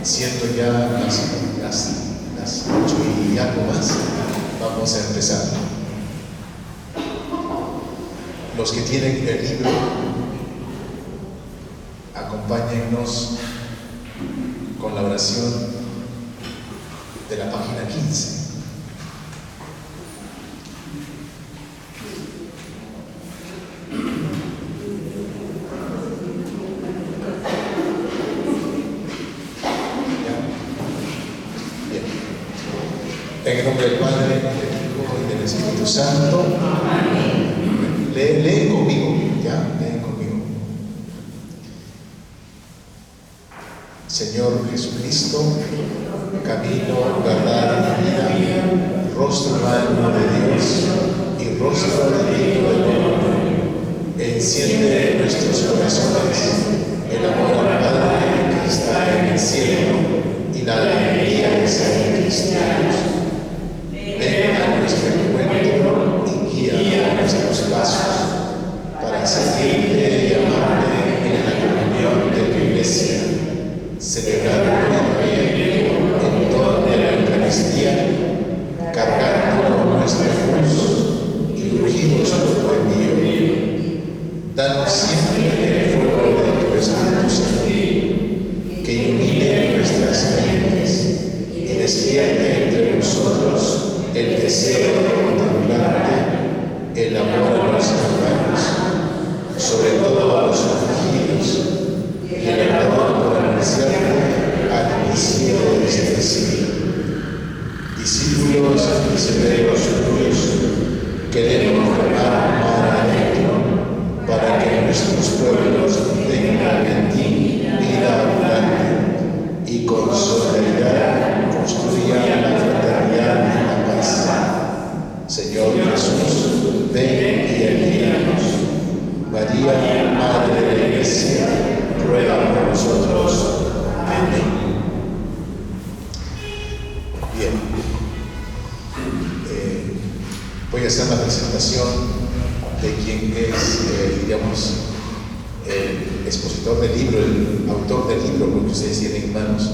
siendo ya las 8 y algo más, vamos a empezar. Los que tienen el libro, acompáñennos con la oración de la página 15. En el nombre del Padre, del Hijo y del Espíritu Santo. Amén. Leen conmigo, ¿ya? Leen conmigo. Señor Jesucristo, camino, verdad y vida, rostro humano de Dios y rostro divino del hombre, enciende en nuestros corazones el amor al Padre que está en el cielo y la alegría de ser cristianos. Ven a nuestro encuentro y guía nuestros pasos para seguirte y amarte en la comunión de tu Iglesia, celebrando el don de la Eucaristía, cargando con nuestra cruz y ungidos por tu envío. Danos siempre el fuego de tu Espíritu Santo, que ilumine nuestras mentes y despierte entre nosotros el deseo de contemplarte, el amor a los hermanos, sobre todo a los afligidos, y el amor por anunciarte al inicio de este siglo. Discípulos misioneros tuyos, queremos formar mar adentro para que nuestros pueblos tengan en ti vida abundante y con solidaridad construyan la fraternidad y la paz. Señor Jesús, ven y envíanos. María, Madre de la Iglesia, ruega por nosotros. Amén. Bien. Voy a hacer la presentación de quien es, digamos, el expositor del libro, el autor del libro, lo que ustedes tienen en manos,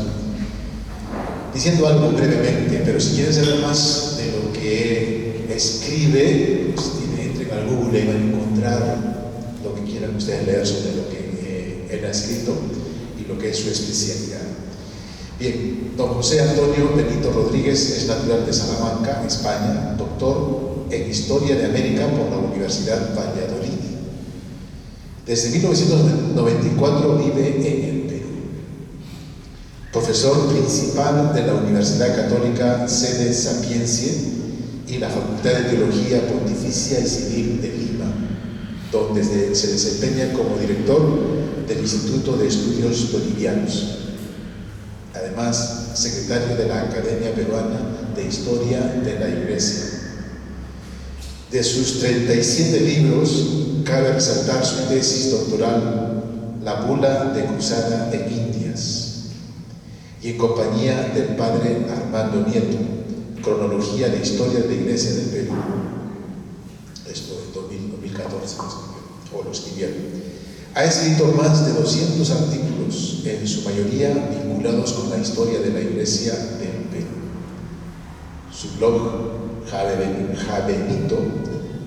diciendo algo brevemente, pero si quieren saber más de lo que escribe, pues entren al Google y van a encontrar lo que quieran ustedes leer sobre lo que él ha escrito y lo que es su especialidad. Bien, don José Antonio Benito Rodríguez es natural de Salamanca, España, doctor en Historia de América por la Universidad Valladolid. Desde 1994 vive en el Perú. Profesor principal de la Universidad Católica Sede Sapientia y la Facultad de Teología Pontificia y Civil de Lima, donde se desempeña como director del Instituto de Estudios Bolivianos. Además, secretario de la Academia Peruana de Historia de la Iglesia. De sus 37 libros, cabe resaltar su tesis doctoral, La Bula de Cruzada en Indias, y en compañía del padre Armando Nieto, Cronología de Historia de la Iglesia del Perú. Esto en 2014 lo escribieron. Ha escrito más de 200 artículos, en su mayoría vinculados con la historia de la Iglesia del Perú. Su blog Jabenito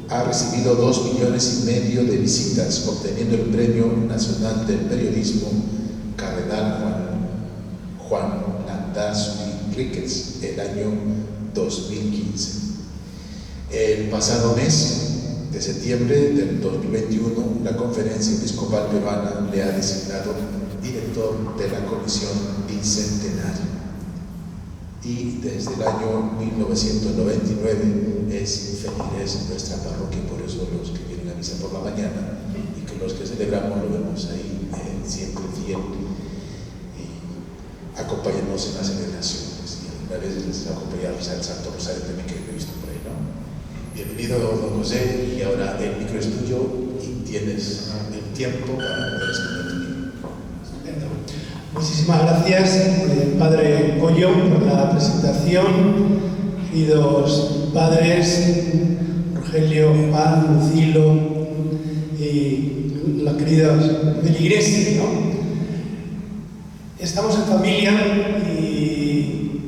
ha recibido 2,5 millones de visitas, obteniendo el Premio Nacional del Periodismo Cardenal Juan Landázuri Riquez el año 2015. El pasado mes de septiembre del 2021, la Conferencia Episcopal Peruana le ha designado director de la Comisión Bicentenaria. Y desde el año 1999 es feligres en nuestra parroquia, por eso los que vienen a misa por la mañana y que los que celebramos lo vemos ahí siempre fiel y acompáñanos en las celebraciones. Y a veces les acompañamos al Santo Rosario también, que he visto por ahí, ¿no? Bienvenido, don José, y ahora el micro es tuyo y tienes el tiempo para poder exponer tu libro. Estupendo. Muchísimas gracias, Padre Pollo, por la presentación. Queridos padres, Rogelio, Juan, Lucilo y los queridos feligreses, ¿no? Estamos en familia y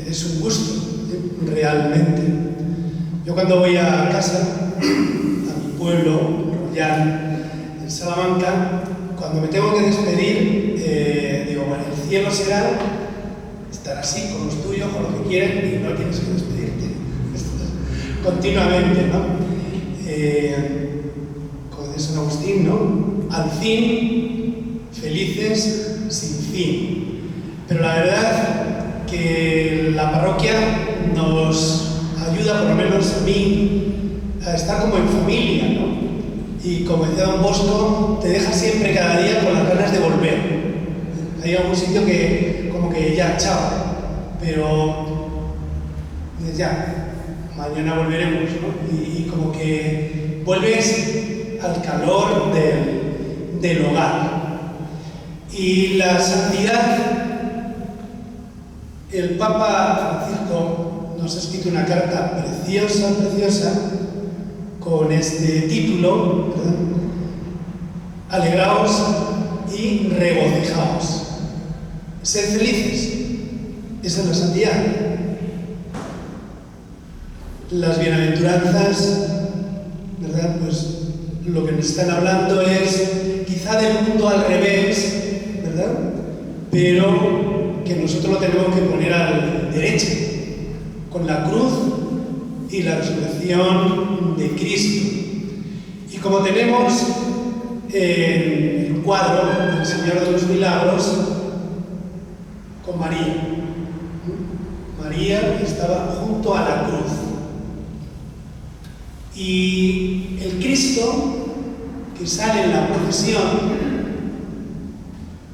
es un gusto, realmente. Yo cuando voy a casa, a mi pueblo, Rollán, en Salamanca, cuando me tengo que despedir, digo, bueno, el cielo será estar así, con los tuyos, con lo que quieren, y no tienes que despedirte. Continuamente, ¿no? Como de San Agustín, ¿no? Al fin, felices sin fin. Pero la verdad que la parroquia nos ayuda, por lo menos a mí, a estar como en familia, ¿no? Y como decía don Bosco, te deja siempre cada día con las ganas de volver. Hay algún sitio que como que ya, chao, pero ya, mañana volveremos, ¿no? Y como que vuelves al calor del hogar. Y la santidad, el Papa Francisco nos ha escrito una carta preciosa, preciosa, con este título, ¿verdad? Alegraos y regocijaos. Sed felices. Esa es la santidad. Las bienaventuranzas, ¿verdad? Pues lo que nos están hablando es quizá del mundo al revés, ¿verdad? Pero que nosotros lo tenemos que poner a la derecha, con la cruz y la resurrección de Cristo. Y como tenemos el cuadro del Señor de los Milagros con María. María estaba junto a la cruz. Y el Cristo que sale en la procesión,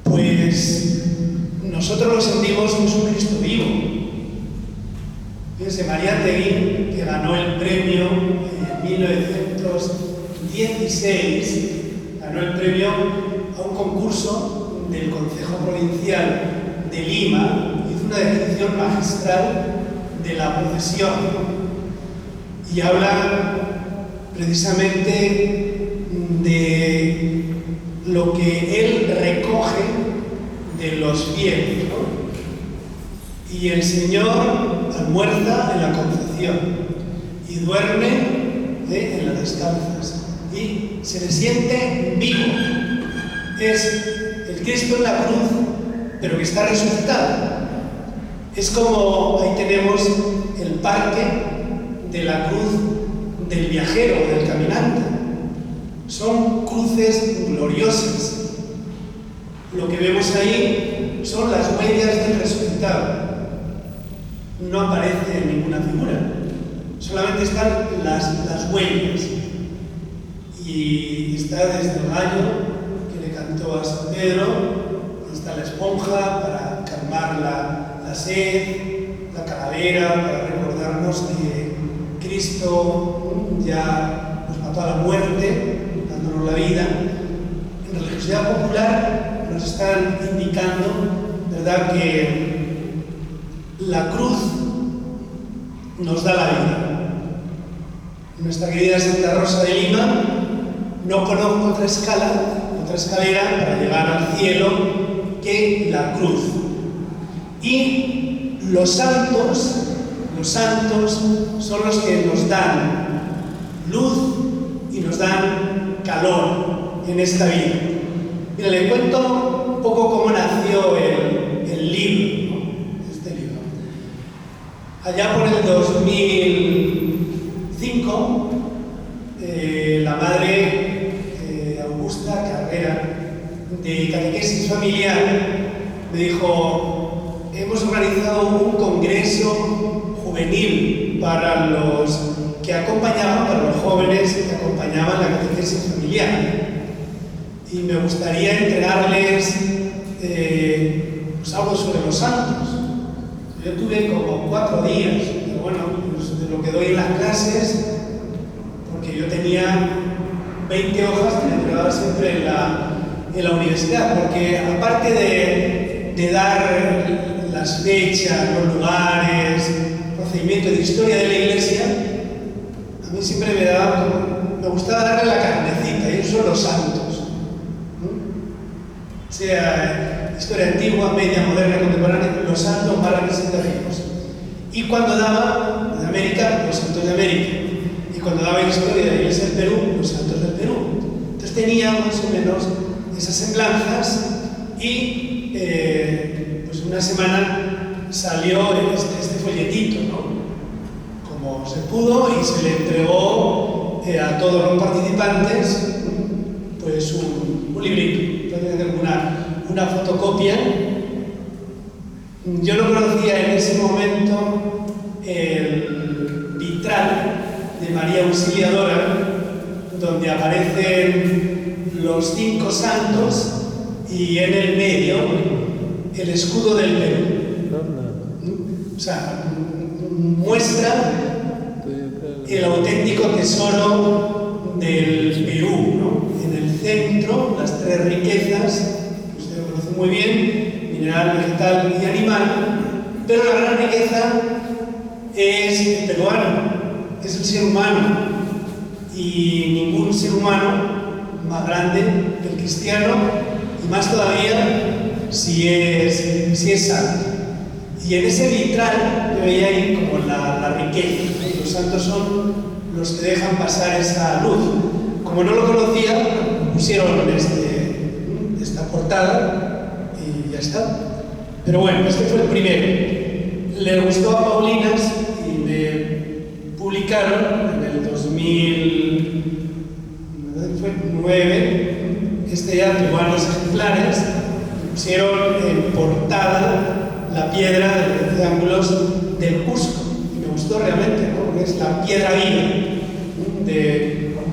pues nosotros lo sentimos que es un Cristo vivo. Fíjense, Mariátegui, que ganó el premio en 1916, ganó el premio a un concurso del Concejo Provincial de Lima, hizo una descripción magistral de la procesión y habla precisamente de lo que él recoge de los fieles, ¿no? Y el Señor almuerza en la Concepción y duerme en las descalzas y se le siente vivo. Es el Cristo en la cruz, pero que está resucitado. Es como ahí tenemos el parque de la cruz del viajero, del caminante. Son cruces gloriosas. Lo que vemos ahí son las huellas del resucitado. No aparece ninguna figura, solamente están las huellas. Y está desde el gallo que le cantó a San Pedro, está la esponja para calmar la sed, la calavera para recordarnos que Cristo ya nos mató a la muerte, dándonos la vida. En religiosidad popular nos están indicando, ¿verdad?, que la cruz nos da la vida. Nuestra querida Santa Rosa de Lima, no conozco otra escalera para llegar al cielo que la cruz. Y los santos son los que nos dan luz y nos dan calor en esta vida. Mira, le cuento un poco cómo nació el libro, ¿no? Este libro. Allá por el 2005, la madre Augusta Carrera, de Catequesis Familiar, me dijo: hemos organizado un congreso juvenil para los que acompañaban, para los jóvenes que acompañaban la catequesis familiar. Y me gustaría entregarles pues algo sobre los santos. Yo tuve como 4 días, pero bueno, pues de lo que doy en las clases, porque yo tenía 20 hojas que me entregaba siempre en la universidad, porque aparte de dar las fechas, los lugares, procedimientos de historia de la Iglesia, a mí siempre me gustaba darle la carnecita, y esos son los santos, ¿no? O sea, historia antigua, media, moderna, contemporánea, los santos más representativos. Y cuando daba en América, los santos de América. Y cuando daba historia de la Iglesia del Perú, los santos del Perú. Entonces tenía más o menos esas semblanzas y pues una semana salió este folletito, ¿no? Como se pudo, y se le entregó a todos los participantes pues un librito, una fotocopia. Yo no conocía en ese momento el vitral de María Auxiliadora, donde aparecen los 5 santos y en el medio el escudo del Perú. O sea, muestra el auténtico tesoro del Perú, ¿no? En el centro, las 3 riquezas, que usted conoce muy bien, mineral, vegetal y animal, pero la gran riqueza es el peruano, es el ser humano, y ningún ser humano más grande que el cristiano, y más todavía si es santo. Y en ese vitral yo veía ahí como la riqueza. Los santos son los que dejan pasar esa luz. Como no lo conocía, pusieron esta portada y ya está. Pero bueno, este fue el primero. Le gustó a Paulinas y me publicaron en el 2009 ya peruanos ejemplares. Pusieron en portada la piedra de los 13 ángulos del Cusco. Y me gustó realmente, ¿no? Porque es la piedra viva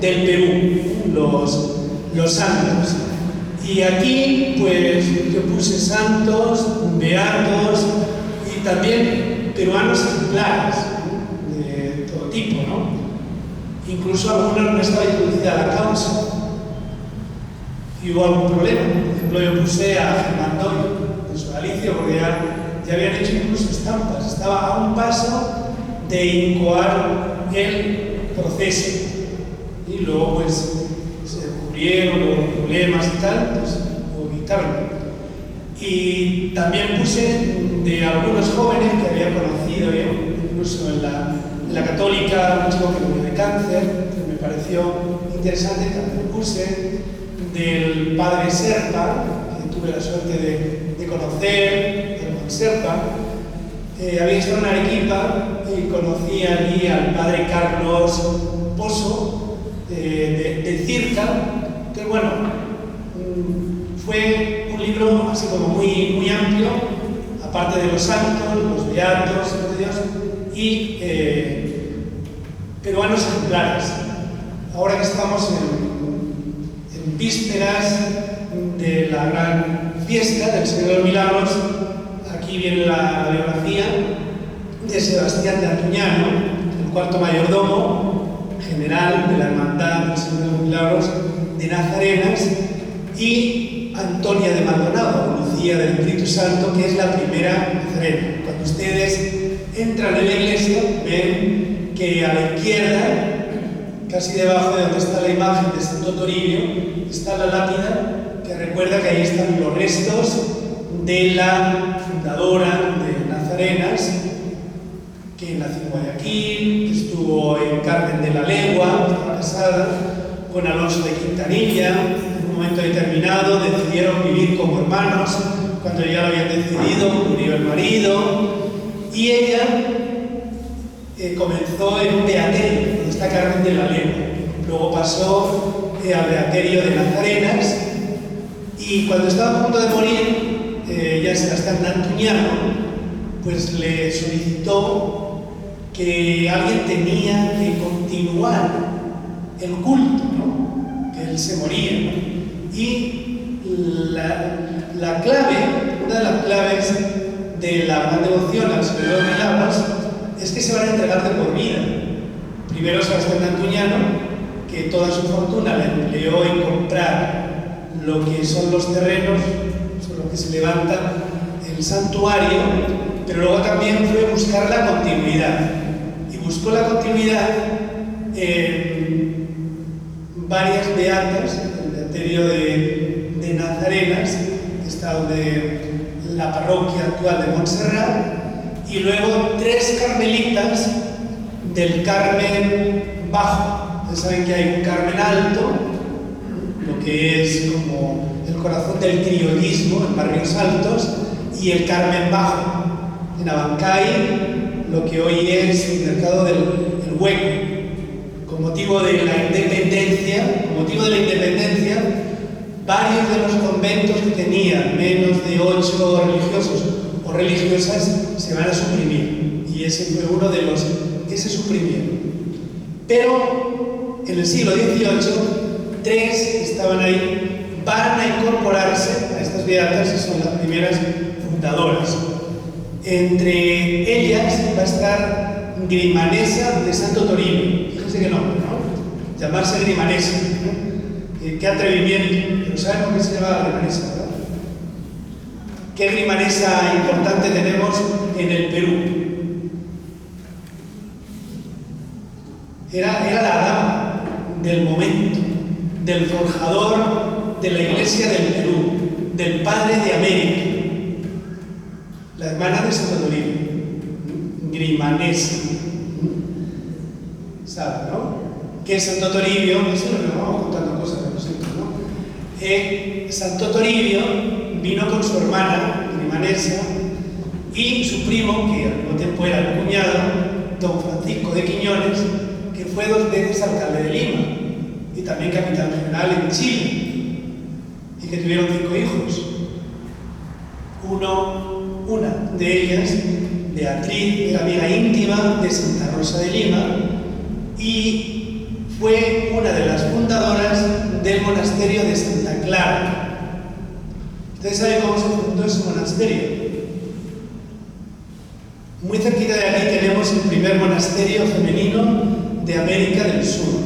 del Perú, los santos. Y aquí, pues, yo puse santos, beatos y también peruanos ejemplares, ¿no? De todo tipo, ¿no? Incluso algunos no estaba introducida la causa y hubo algún problema. Por ejemplo, yo puse a Germán Doy en su Galicia porque ya habían hecho incluso estampas. Estaba a un paso de incoar el proceso. Y luego, pues, se descubrieron los problemas y tal, pues, hubo que quitarlo. Y también puse de algunos jóvenes que había conocido yo, incluso en la Católica, un chico que murió de cáncer, que me pareció interesante. También puse del padre Serpa, que tuve la suerte de conocer, del Serpa. Había estado en Arequipa y conocí allí al padre Carlos Pozo de Circa, que bueno, fue un libro así como muy, muy amplio, aparte de los santos, los beatos, de Dios, y peruanos ejemplares. Ahora que estamos en vísperas de la gran fiesta del Señor de los Milagros, aquí viene la biografía de Sebastián de Antuñano, el cuarto mayordomo general de la Hermandad del Señor de los Milagros de Nazarenas, y Antonia de Maldonado, Lucía del Espíritu Santo, que es la primera nazarena. Cuando ustedes entran en la iglesia, ven que a la izquierda, casi debajo de donde está la imagen de Santo Toribio, está la lápida que recuerda que ahí están los restos de la fundadora de Nazarenas, que nació en Guayaquil, que estuvo en Carmen de la Legua, estaba casada con Alonso de Quintanilla. En un momento determinado decidieron vivir como hermanos. Cuando ya lo habían decidido, murió el marido y ella comenzó en un beaterio, donde está Carmen de la Legua. Luego pasó al beaterio de Nazarenas, y cuando estaba a punto de morir, ya Sebastián de Antuñano, pues le solicitó que alguien tenía que continuar el culto, ¿no? Que él se moría, ¿no? Y la clave, una de las claves de la gran devoción al Señor de los Milagros es que se van a entregar de por vida. Primero Sebastián de Antuñano, que toda su fortuna la empleó en comprar lo que son los terrenos sobre los que se levanta el santuario, pero luego también fue buscar la continuidad. Y buscó la continuidad en varias beatas, el beaterio de Nazarenas, que está donde la parroquia actual de Montserrat, y luego 3 carmelitas del Carmen Bajo. Ustedes saben que hay un Carmen Alto, lo que es como el corazón del criollismo en barrios altos, y el Carmen Bajo, en Abancay, lo que hoy es el mercado del Hueco. Con motivo de la independencia, varios de los conventos que tenían menos de 8 religiosos o religiosas se van a suprimir, y ese fue uno de los que se suprimieron. Pero en el siglo XVIII, 3 que estaban ahí van a incorporarse a estas beatas y son las primeras fundadoras. Entre ellas va a estar Grimanesa de Santo Toribio. Fíjense qué nombre, ¿no? Llamarse Grimanesa, ¿no? Qué atrevimiento. Pero ¿saben por qué se llamaba Grimanesa, verdad? ¿Qué Grimanesa importante tenemos en el Perú? Era la dama del momento, del forjador de la Iglesia del Perú, del Padre de América, la hermana de Santo Toribio, Grimanesa. ¿Saben, no? ¿Qué es Santo Toribio? Eso es lo que vamos contando cosas de nosotros, ¿no? Santo Toribio vino con su hermana, Grimanesa, y su primo, que al mismo tiempo era el cuñado, don Francisco de Quiñones, que fue 2 veces alcalde de Lima y también capitán general en Chile, y que tuvieron 5 hijos. Una de ellas, Beatriz, era amiga íntima de Santa Rosa de Lima y fue una de las fundadoras del monasterio de Santa Clara. ¿Ustedes saben cómo se fundó ese monasterio? Muy cerquita de aquí tenemos el primer monasterio femenino de América del Sur,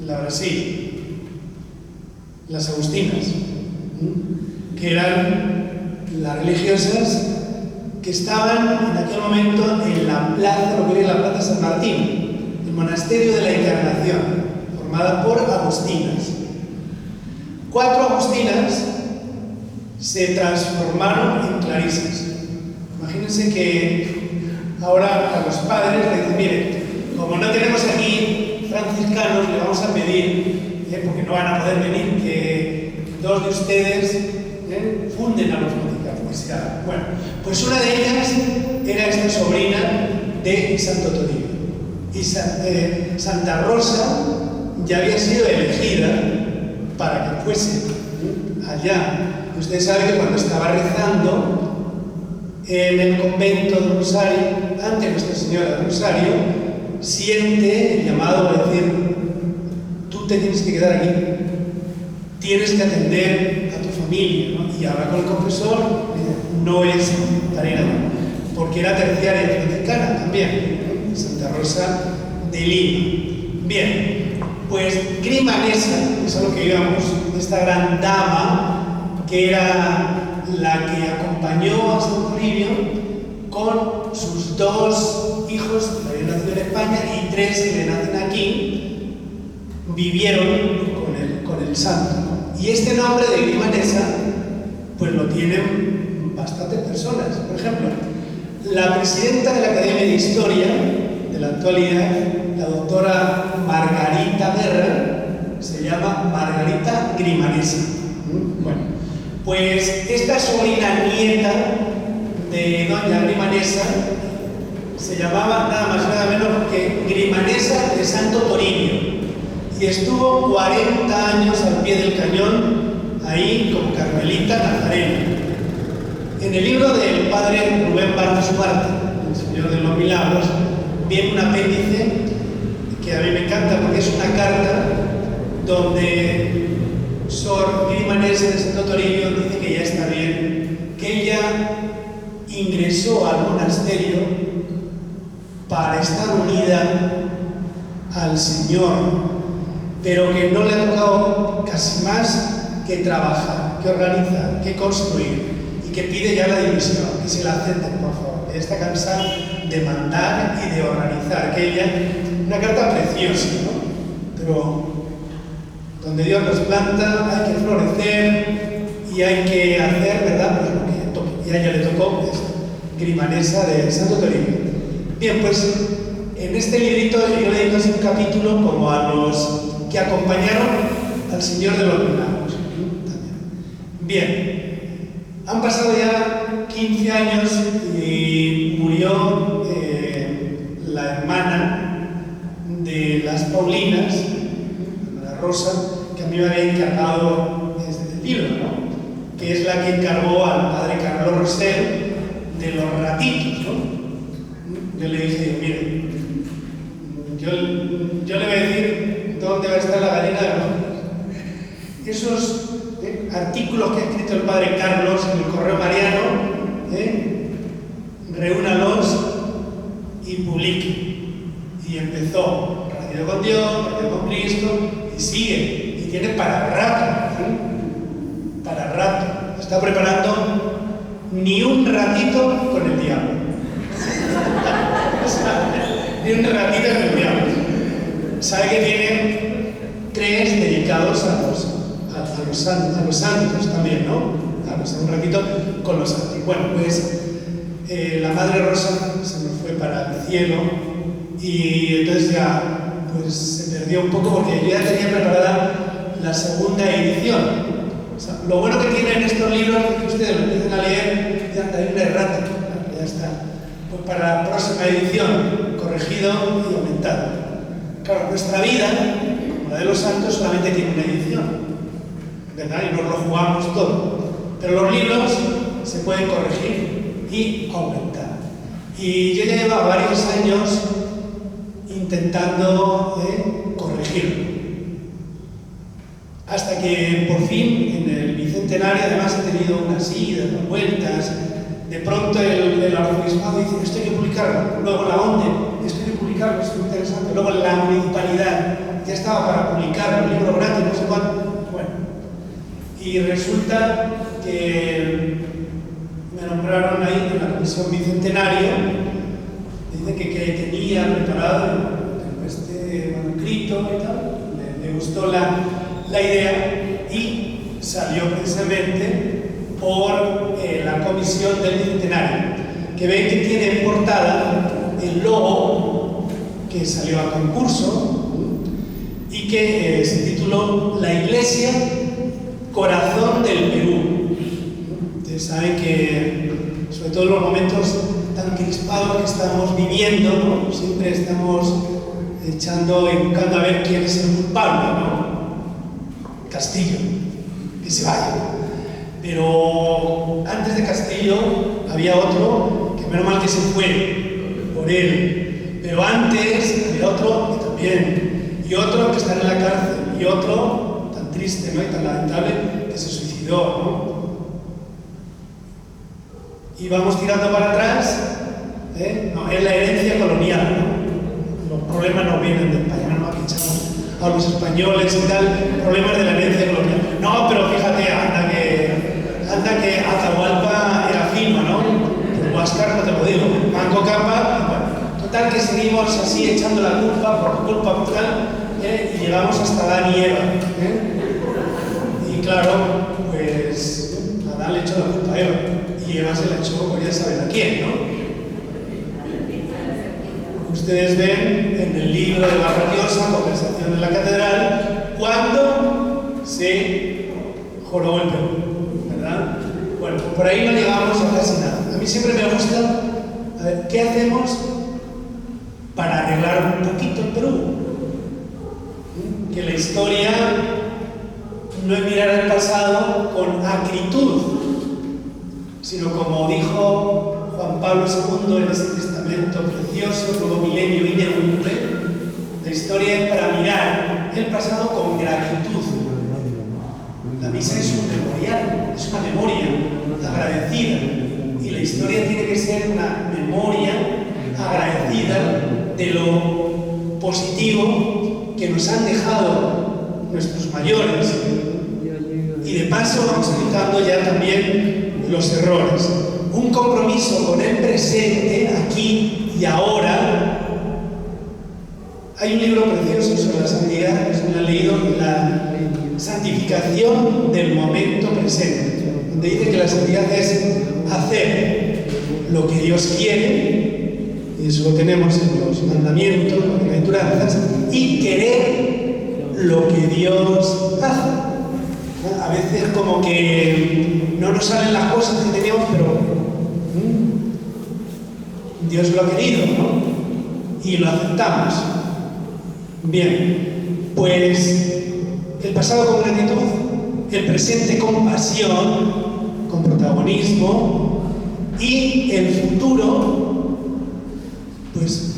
en la Brasil, las Agustinas, que eran las religiosas que estaban en aquel momento en la plaza, lo que hoy es la Plaza San Martín, el monasterio de la Encarnación, formada por agustinas. 4 agustinas se transformaron en clarisas. Imagínense que ahora a los padres les dicen, miren, como no tenemos aquí franciscanos, le vamos a pedir, porque no van a poder venir, que 2 de ustedes funden a los franciscanos. Bueno, pues una de ellas era esta sobrina de Santo Toribio. Y Santa Rosa ya había sido elegida para que fuese allá. Usted sabe que cuando estaba rezando en el convento de Rosario, ante Nuestra Señora del Rosario, siente el llamado a decir, tú te tienes que quedar aquí, tienes que atender a tu familia, ¿no? Y habla con el confesor, no es tarea, porque era terciaria franciscana también, ¿no? Santa Rosa de Lima. Bien, pues Grimanesa, es a lo que íbamos, esta gran dama, que era la que acompañó a Santo Toribio con sus 2 hijos que habían nacido en España y 3 que le nacen aquí, vivieron con el santo, ¿no? Y este nombre de Grimanesa, pues lo tienen bastantes personas. Por ejemplo, la presidenta de la Academia de Historia de la actualidad, la doctora Margarita Guerra, se llama Margarita Grimanesa. Bueno, pues esta sobrina nieta de doña Grimanesa se llamaba nada más y nada menos que Grimanesa de Santo Toribio y estuvo 40 años al pie del cañón ahí como carmelita nazarena. En el libro del padre Rubén Barros Marta, el Señor de los Milagros, viene un apéndice que a mí me encanta porque es una carta donde Sor Grimanesa de Santo Toribio dice que ya está bien, que ella ingresó al monasterio para estar unida al Señor, pero que no le ha tocado casi más que trabajar, que organizar, que construir, y que pide ya la dimisión, que se la acepten, por favor, que está cansada de mandar y de organizar, que ella, una carta preciosa, ¿no? Pero donde Dios nos planta hay que florecer y y hay que hacer, ¿verdad?, pues lo que toque. Y a ella le tocó pues, Grimanesa de Santo Toribio. Bien, pues en este librito yo le digo así un capítulo como a los que acompañaron al Señor de los Milagros. Bien, han pasado ya 15 años y murió la hermana de las Paulinas, la Rosa, que a mí me había encargado desde el libro, ¿no? Que es la que encargó al padre Carlos Rosell de los ratitos, ¿no? Yo le dije, mire, yo le voy a decir dónde va a estar la gallina de los ojos. Esos artículos que ha escrito el padre Carlos en el Correo Mariano, reúnalos y publique. Y empezó, Radio con Dios, Radio con Cristo, y sigue, y tiene para rato, para rato. Está preparando ni un ratito con el diablo. Ni un ratito con el diablo. Sabe que tiene 3 dedicados a los santos también, ¿no? Un ratito con los santos. Bueno, pues la Madre Rosa se nos fue para el cielo y entonces ya pues se perdió un poco porque yo ya tenía preparada la segunda edición. O sea, lo bueno que tienen estos libros es que ustedes lo empiezan a leer, ya hay una errata, ya está. Pues para la próxima edición, corregido y aumentado. Claro, nuestra vida, como la de los santos, solamente tiene una edición, ¿verdad? Y nos lo jugamos todo. Pero los libros se pueden corregir y aumentar. Y yo ya llevo varios años intentando corregirlo. Hasta que por fin, en el bicentenario, además he tenido unas idas, unas vueltas. De pronto el arzobispado dice, esto hay que publicarlo. Luego la ONDE, esto hay que publicarlo, es muy interesante. Luego la municipalidad, ya estaba para publicarlo, el libro gratis, no sé cuánto. Bueno, y resulta que me nombraron ahí en la comisión bicentenario. Dice que tenía preparado este manuscrito y tal. Me gustó la idea y salió precisamente por la comisión del bicentenario, que ven que tiene en portada el logo que salió a concurso y que se tituló La Iglesia Corazón del Perú. Ustedes saben que, sobre todo en los momentos tan crispados que estamos viviendo, ¿no? Siempre estamos echando y buscando a ver quién es el culpable, ¿no? Castillo, que se vaya. Pero antes de Castillo había otro que menos mal que se fue por él. Pero antes había otro que también. Y otro que está en la cárcel. Y otro tan triste, ¿no? Y tan lamentable que se suicidó, ¿no? Y vamos tirando para atrás. No, es la herencia colonial, ¿no? Los problemas no vienen de España, no, aquí echamos a los españoles y tal, problemas de la herencia colonial. No, pero fíjate, anda que Atahualpa era fino, ¿no? Pero Huáscar no te lo digo, Manco Cápac, bueno, total que seguimos así echando la culpa por tal, y llegamos hasta Adán y Eva. Y claro, pues Adán le echó la culpa a Eva, y Eva se la echó, pues ya saben a quién, ¿no? Ustedes ven en el libro de la religiosa, Conversación en la Catedral, cuando se jorobó el Perú, ¿verdad? Bueno, pues por ahí no llegamos a casi nada. A mí siempre me gusta, a ver, ¿qué hacemos para arreglar un poquito el Perú? Que la historia no es mirar al pasado con acritud, sino como dijo Juan Pablo II en ese testamento precioso, nuevo milenio ineludible, la historia es para mirar el pasado con gratitud. La misa es un memorial, es una memoria agradecida, y la historia tiene que ser una memoria agradecida de lo positivo que nos han dejado nuestros mayores, y de paso vamos quitando ya también los errores. Un compromiso con el presente, aquí y ahora. Hay un libro precioso sobre la santidad, que se me ha leído, La santificación del momento presente. donde dice que la santidad es hacer lo que Dios quiere, y eso lo tenemos en los mandamientos, las bienaventuranzas, y querer lo que Dios hace. A veces como que no nos salen las cosas que teníamos, pero Dios lo ha querido, ¿no? Y lo aceptamos. Bien, pues el pasado con gratitud, el presente con pasión, con protagonismo, y el futuro, pues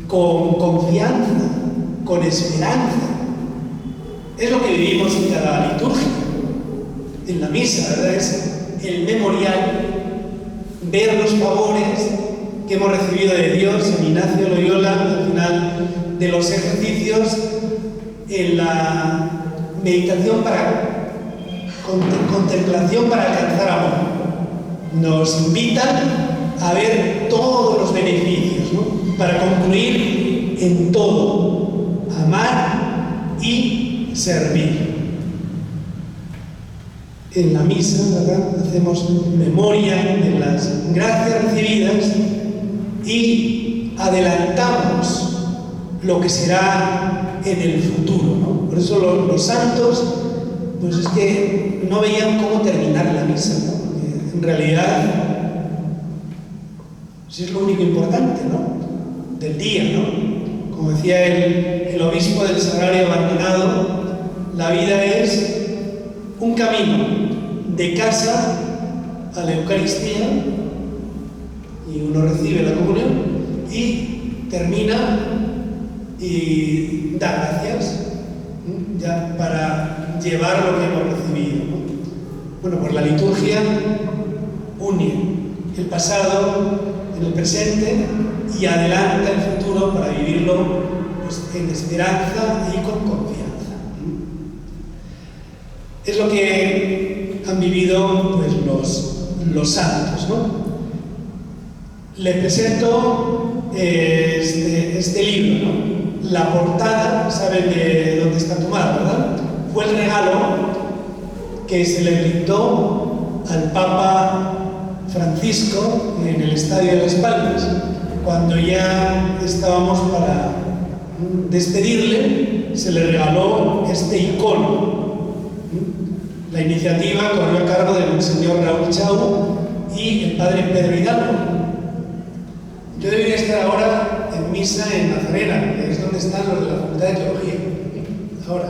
con confianza, con esperanza. Es lo que vivimos en cada liturgia, en la misa, ¿verdad? Es el memorial, ver los favores que hemos recibido de Dios. San Ignacio de Loyola, al final de los ejercicios, en la meditación para contemplación para alcanzar amor, nos invitan a ver todos los beneficios, ¿no? Para concluir en todo, amar y servir. En la misa, ¿verdad?, hacemos memoria de las gracias recibidas y adelantamos lo que será en el futuro, ¿no? Por eso los santos, pues es que no veían cómo terminar la misa, ¿no? Porque en realidad pues es lo único importante, ¿no?, del día, ¿no? Como decía el obispo del Sagrario Abandonado, la vida es un camino de casa a la Eucaristía, y uno recibe la comunión y termina y da gracias ya para llevar lo que hemos recibido, ¿no? Bueno, pues la liturgia une el pasado en el presente y adelanta el futuro para vivirlo, pues, en esperanza y con confianza. Es lo que han vivido, pues, los santos, ¿no? Les presento este libro, ¿no? La portada, ¿saben de dónde está tomada, verdad? Fue el regalo que se le brindó al Papa Francisco en el Estadio de Las Palmas, cuando ya estábamos para despedirle. Se le regaló este icono. La iniciativa corrió a cargo del Monseñor Raúl Chau y el padre Pedro Hidalgo. Yo debería estar ahora en misa en Nazarena, que es donde están los de la Facultad de Teología. Ahora,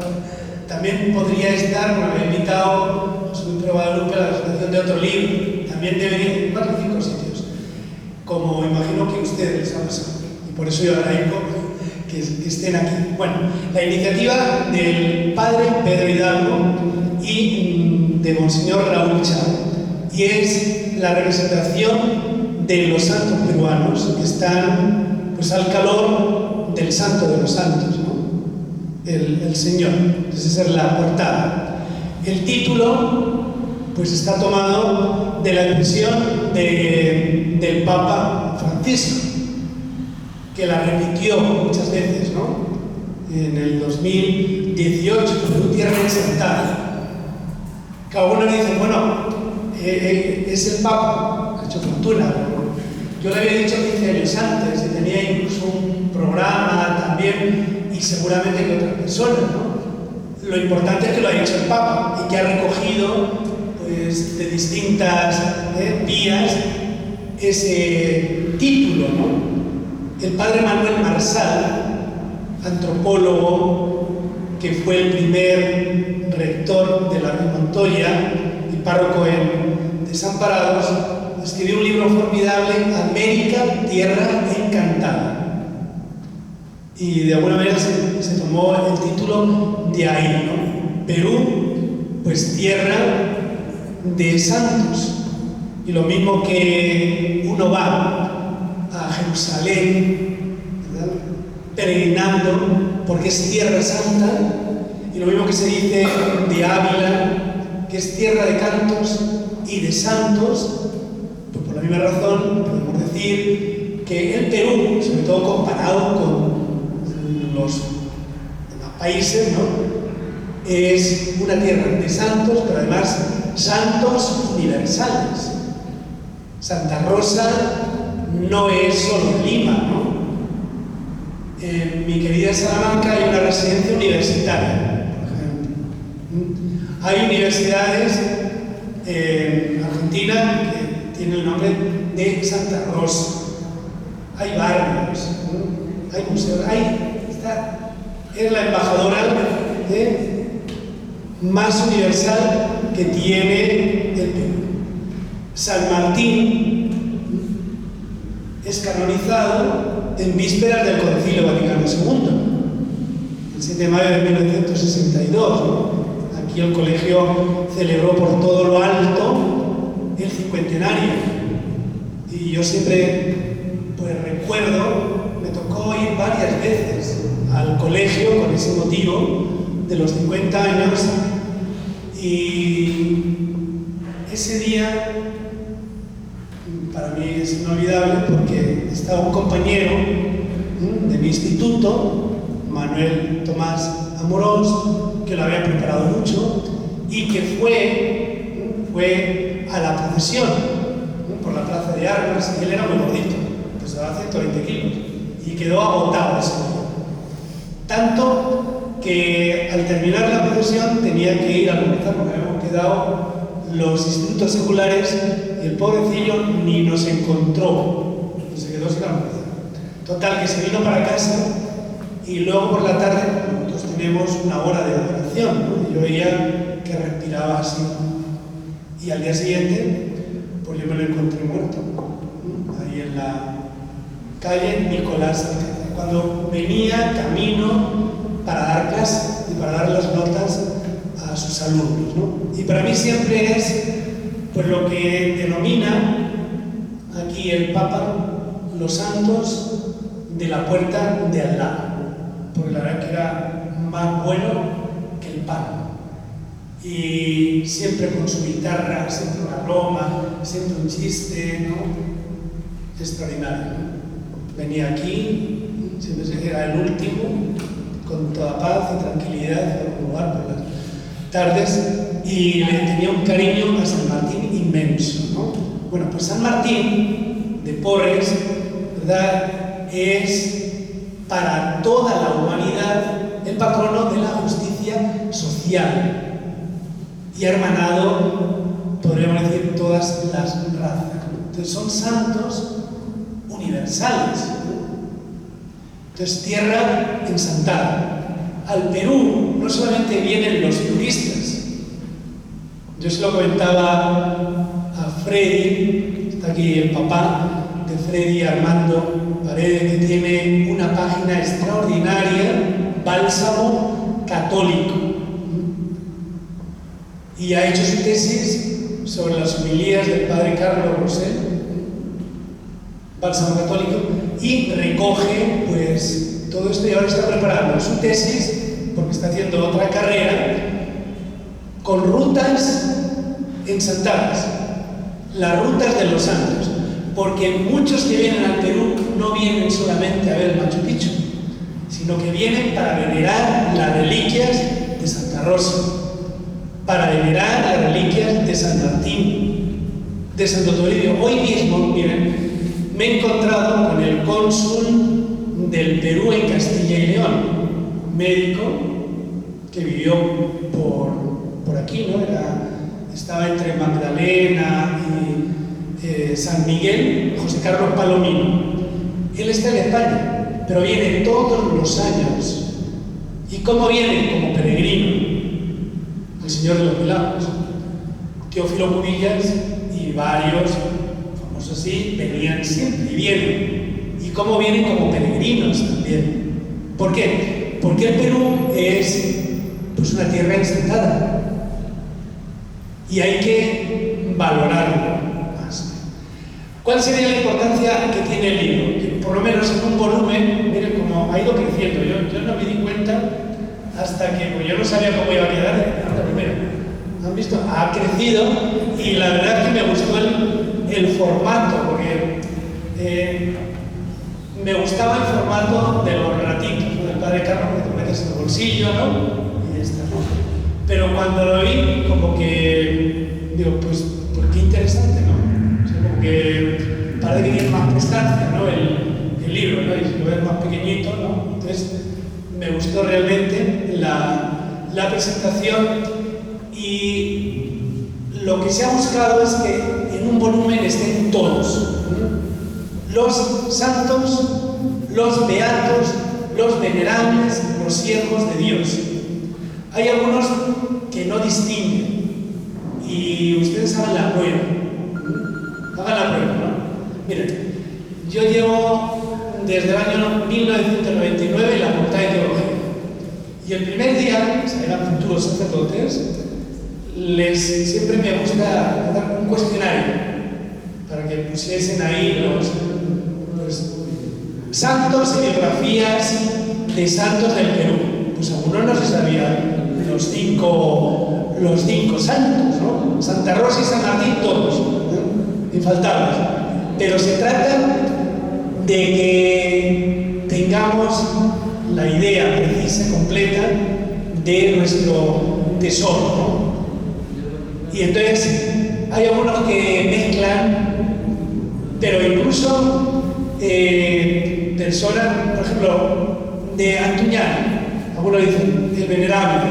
también podría estar, me había invitado José Luis Guadalupe a la presentación de otro libro. También debería ir 4 o 5 sitios, como imagino que a ustedes les ha pasado. Y por eso yo agradezco que estén aquí. Bueno, la iniciativa del padre Pedro Hidalgo y de Monseñor Raúl Chau, y es la representación de los santos peruanos que están, pues, al calor del santo de los santos, ¿no? El Señor. Entonces esa es la portada. El título, pues, está tomado de la expresión del Papa Francisco, que la repitió muchas veces, ¿no? En el 2018, con tierra ensantada. Que algunos dicen, bueno, es el Papa, ha hecho fortuna. Yo le había dicho 15 años antes, y tenía incluso un programa también, y seguramente que otras personas, ¿no? Lo importante es que lo ha hecho el Papa y que ha recogido, pues, de distintas vías ese título, ¿no? El padre Manuel Marsal, antropólogo, que fue el primer rector de la Red Montoya y párroco en Desamparados, escribió un libro formidable, América, Tierra Encantada. Y de alguna manera se tomó el título de ahí, ¿no? Perú, pues, tierra de santos. Y lo mismo que uno va a Jerusalén, ¿verdad?, peregrinando, porque es tierra santa, y lo mismo que se dice de Ávila, que es tierra de cantos y de santos, pues por la misma razón podemos decir que el Perú, sobre todo comparado con los demás países, ¿no?, es una tierra de santos, pero además santos universales. Santa Rosa no es solo Lima, ¿no? En mi querida Salamanca hay una residencia universitaria, por ejemplo. Hay universidades en Argentina que tienen el nombre de Santa Rosa. Hay barrios, ¿no? Hay museos, es la embajadora más universal que tiene el Perú. San Martín es canonizado en vísperas del Concilio Vaticano II, el 7 de mayo de 1962. ¿no? Aquí el colegio celebró por todo lo alto el cincuentenario. Y yo siempre, pues recuerdo, me tocó ir varias veces al colegio con ese motivo de los 50 años. Y ese día para mí es inolvidable porque estaba un compañero de mi instituto, Manuel Tomás Amorós, que lo había preparado mucho y que fue a la procesión por la plaza de armas, y él era muy gordito, pesaba 120 kilos y quedó agotado ese día. Tanto que al terminar la procesión tenía que ir a almorzar porque habíamos quedado los institutos seculares y el pobrecillo ni nos encontró y se quedó sin almorzar. Total, que se vino para casa y luego por la tarde nosotros tenemos una hora de oración, ¿no? Y yo veía que respiraba así. Y al día siguiente, pues yo me lo encontré muerto, ¿no? Ahí en la calle Nicolás Alcázar, cuando venía camino para dar clase y para dar las notas a sus alumnos, ¿no? Y para mí siempre es pues lo que denomina aquí el Papa los santos de la puerta de al lado, porque la verdad que era más bueno que el pan. Y siempre con su guitarra, siempre una broma, siempre un chiste, ¿no? Extraordinario, ¿no? Venía aquí, siempre era el último, con toda paz y tranquilidad, en un lugar por las tardes, y le tenía un cariño a San Martín inmenso, ¿no? Bueno, pues San Martín de Porres, ¿verdad?, es para toda la humanidad el patrono de la justicia social y ha hermanado, podríamos decir, todas las razas, ¿no? Entonces son santos universales, ¿no? Entonces, tierra ensantada. Al Perú no solamente vienen los turistas. Yo se lo comentaba a Freddy, está aquí el papá de Freddy, Armando Paredes, que tiene una página extraordinaria, Bálsamo Católico. Y ha hecho su tesis sobre las homilías del padre Carlos Rosell, Bálsamo Católico, y recoge pues todo esto y ahora está preparando su tesis porque está haciendo otra carrera con rutas ensantadas, las rutas de los santos, porque muchos que vienen al Perú no vienen solamente a ver el Machu Picchu, sino que vienen para venerar las reliquias de Santa Rosa, para venerar las reliquias de San Martín, de Santo Toribio. Hoy mismo, miren, me he encontrado con el cónsul del Perú en Castilla y León, médico que vivió por aquí, ¿no? Estaba entre Magdalena y San Miguel, José Carlos Palomino. Él está en España, pero viene todos los años. ¿Y cómo viene? Como peregrino. El Señor de los Milagros. Teófilo Cubillas y varios famosos así venían siempre y vienen. ¿Y cómo vienen? Como peregrinos también. ¿Por qué? Porque el Perú es pues una tierra ensantada y hay que valorarlo más. ¿Cuál sería la importancia que tiene el libro? Que por lo menos en un volumen, miren cómo ha ido creciendo. Yo no me di cuenta hasta que pues yo no sabía cómo iba a quedar hasta primero. ¿Han visto? Ha crecido y la verdad es que me gustó el formato, porque me gustaba el formato de los ratitos, ¿no? El padre Carlos que te metes en el bolsillo, ¿no? Y ya está. Pero cuando lo vi, como que digo, pues qué interesante, ¿no? O sea, como que parece que tiene más prestancia, ¿no? El libro, ¿no? Y si lo ves más pequeñito, ¿no? Entonces, me gustó realmente la presentación y lo que se ha buscado es que en un volumen estén todos, los santos, los beatos, los venerables, los siervos de Dios. Hay algunos que no distinguen y ustedes hagan la prueba. Hagan la prueba, ¿no? Miren, yo llevo desde el año 1999 la facultad de teología y el primer día, o sea, eran futuros sacerdotes, siempre me gusta dar un cuestionario para que pusiesen ahí los santos y biografías de santos del Perú. Pues algunos no se sabían los cinco santos, ¿no? Santa Rosa y San Martín, todos, infaltables. Pero se trata de que tengamos la idea precisa, completa de nuestro tesoro, ¿no? Y entonces hay algunos que mezclan, pero incluso personas, por ejemplo, de Antuñano, algunos dicen el venerable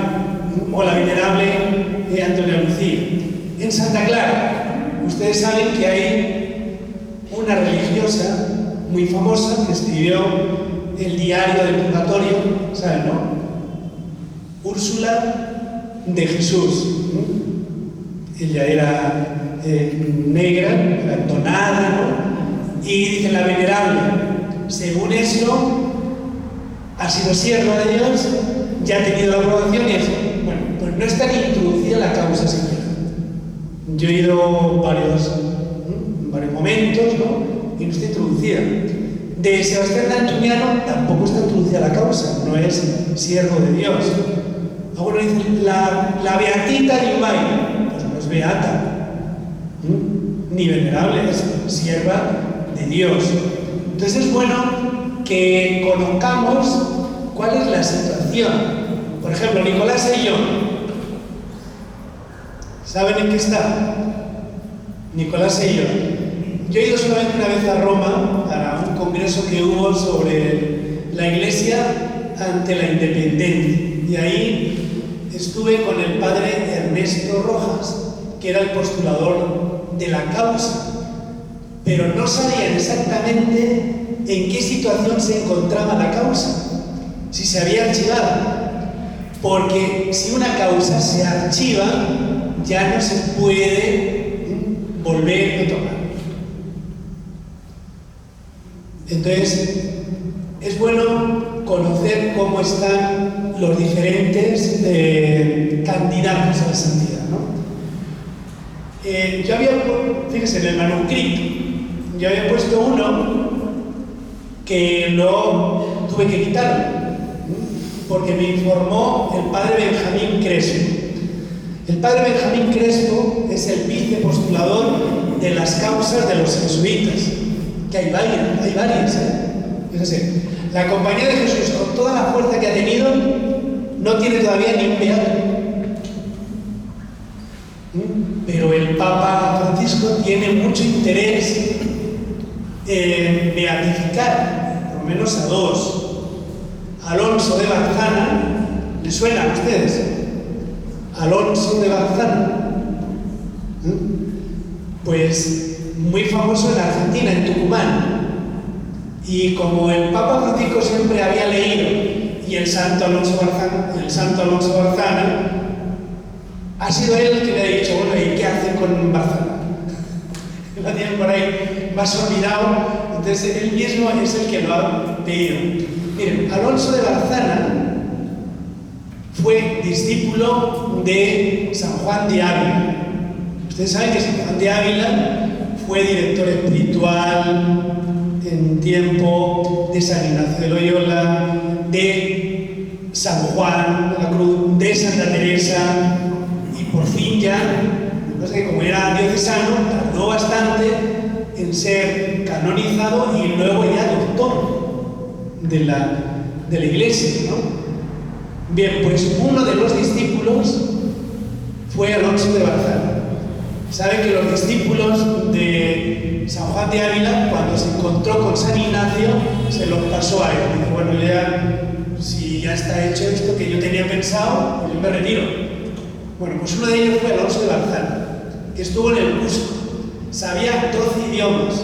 o la venerable Antonia Lucía. En Santa Clara, ustedes saben que hay una religiosa muy famosa que escribió el diario del Purgatorio, ¿saben, no? Úrsula de Jesús. Ella era negra, era entonada, ¿no? Y dice la venerable, según eso, ha sido sierva de Dios, ya ha tenido la aprobación y eso. Bueno, pues no está ni introducida la causa siquiera. Yo he ido varios momentos, ¿no? Y no está introducida. De Sebastián de Antuñano tampoco está introducida la causa, no es siervo de Dios. Algunos dicen, la beatita Yubay, pues no es beata, ni venerable, es sierva de Dios. Entonces es bueno que conozcamos cuál es la situación. Por ejemplo, Nicolás Ayllón, ¿saben en qué está? Nicolás Ayllón. Yo he ido solamente una vez a Roma para un congreso que hubo sobre la Iglesia ante la independencia. Y ahí estuve con el padre Ernesto Rojas, que era el postulador de la causa. Pero no sabían exactamente en qué situación se encontraba la causa, si se había archivado. Porque si una causa se archiva, ya no se puede volver a tomar. Entonces, es bueno conocer cómo están los diferentes candidatos a la santidad, ¿no? Yo había, fíjense, en el manuscrito, yo había puesto uno que lo tuve que quitar, porque me informó el padre Benjamín Crespo. El padre Benjamín Crespo es el vicepostulador de las causas de los jesuitas, que hay varias, Fíjense, la Compañía de Jesús, con toda la fuerza que ha tenido, no tiene todavía ni un beato. Pero el Papa Francisco tiene mucho interés en beatificar, por lo menos a dos. Alonso de Barzana, ¿les suena a ustedes? Alonso de Barzana, pues muy famoso en Argentina, en Tucumán. Y como el Papa Francisco siempre había leído, y el santo Alonso Barzana, ha sido él el que le ha dicho, bueno, ¿y qué hacen con Barzana? Lo tienen por ahí más olvidado, entonces él mismo es el que lo ha pedido. Miren, Alonso de Barzana fue discípulo de San Juan de Ávila. Ustedes saben que San Juan de Ávila fue director espiritual en tiempo de San Ignacio de Loyola, de San Juan de la Cruz, de Santa Teresa, y por fin ya, no sé, como era diocesano, tardó bastante en ser canonizado y luego ya doctor de la Iglesia, ¿no? Bien, pues uno de los discípulos fue Alonso de Barzana. Saben que los discípulos de San Juan de Ávila, cuando se encontró con San Ignacio, se lo pasó a él. Dice, bueno, ya, si ya está hecho esto que yo tenía pensado, pues yo me retiro. Bueno, pues uno de ellos fue Alonso de Barzal, que estuvo en el Cusco, sabía 12 idiomas,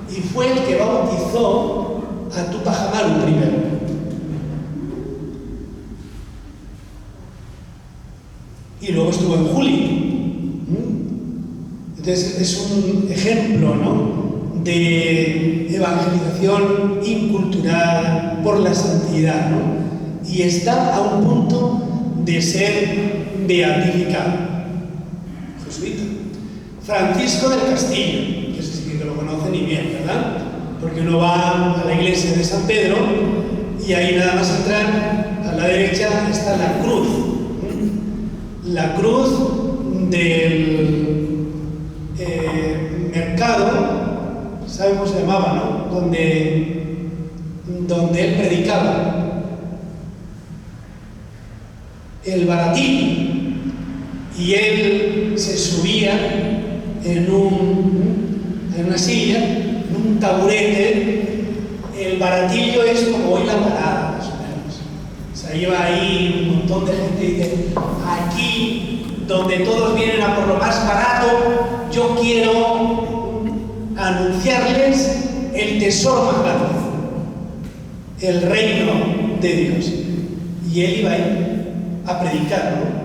y fue el que bautizó a Tupac Amaru primero. Y luego estuvo en Juli. Entonces es un ejemplo, ¿no?, de evangelización incultural por la santidad, ¿no? Y está a un punto de ser beatificado. Jesuita. Francisco del Castillo, que ese sí que lo conocen y bien, ¿verdad? Porque uno va a la iglesia de San Pedro y ahí nada más entrar, a la derecha está la cruz. La cruz del mercado, ¿saben cómo se llamaba, no? Donde él predicaba. El baratillo. Y él se subía en una silla, en un taburete. El baratillo es como hoy la parada, más o menos. O sea, iba ahí un montón de gente y dice, aquí, donde todos vienen a por lo más barato, yo quiero anunciarles el tesoro más grande, el reino de Dios. Y él iba ahí a predicar, ¿no?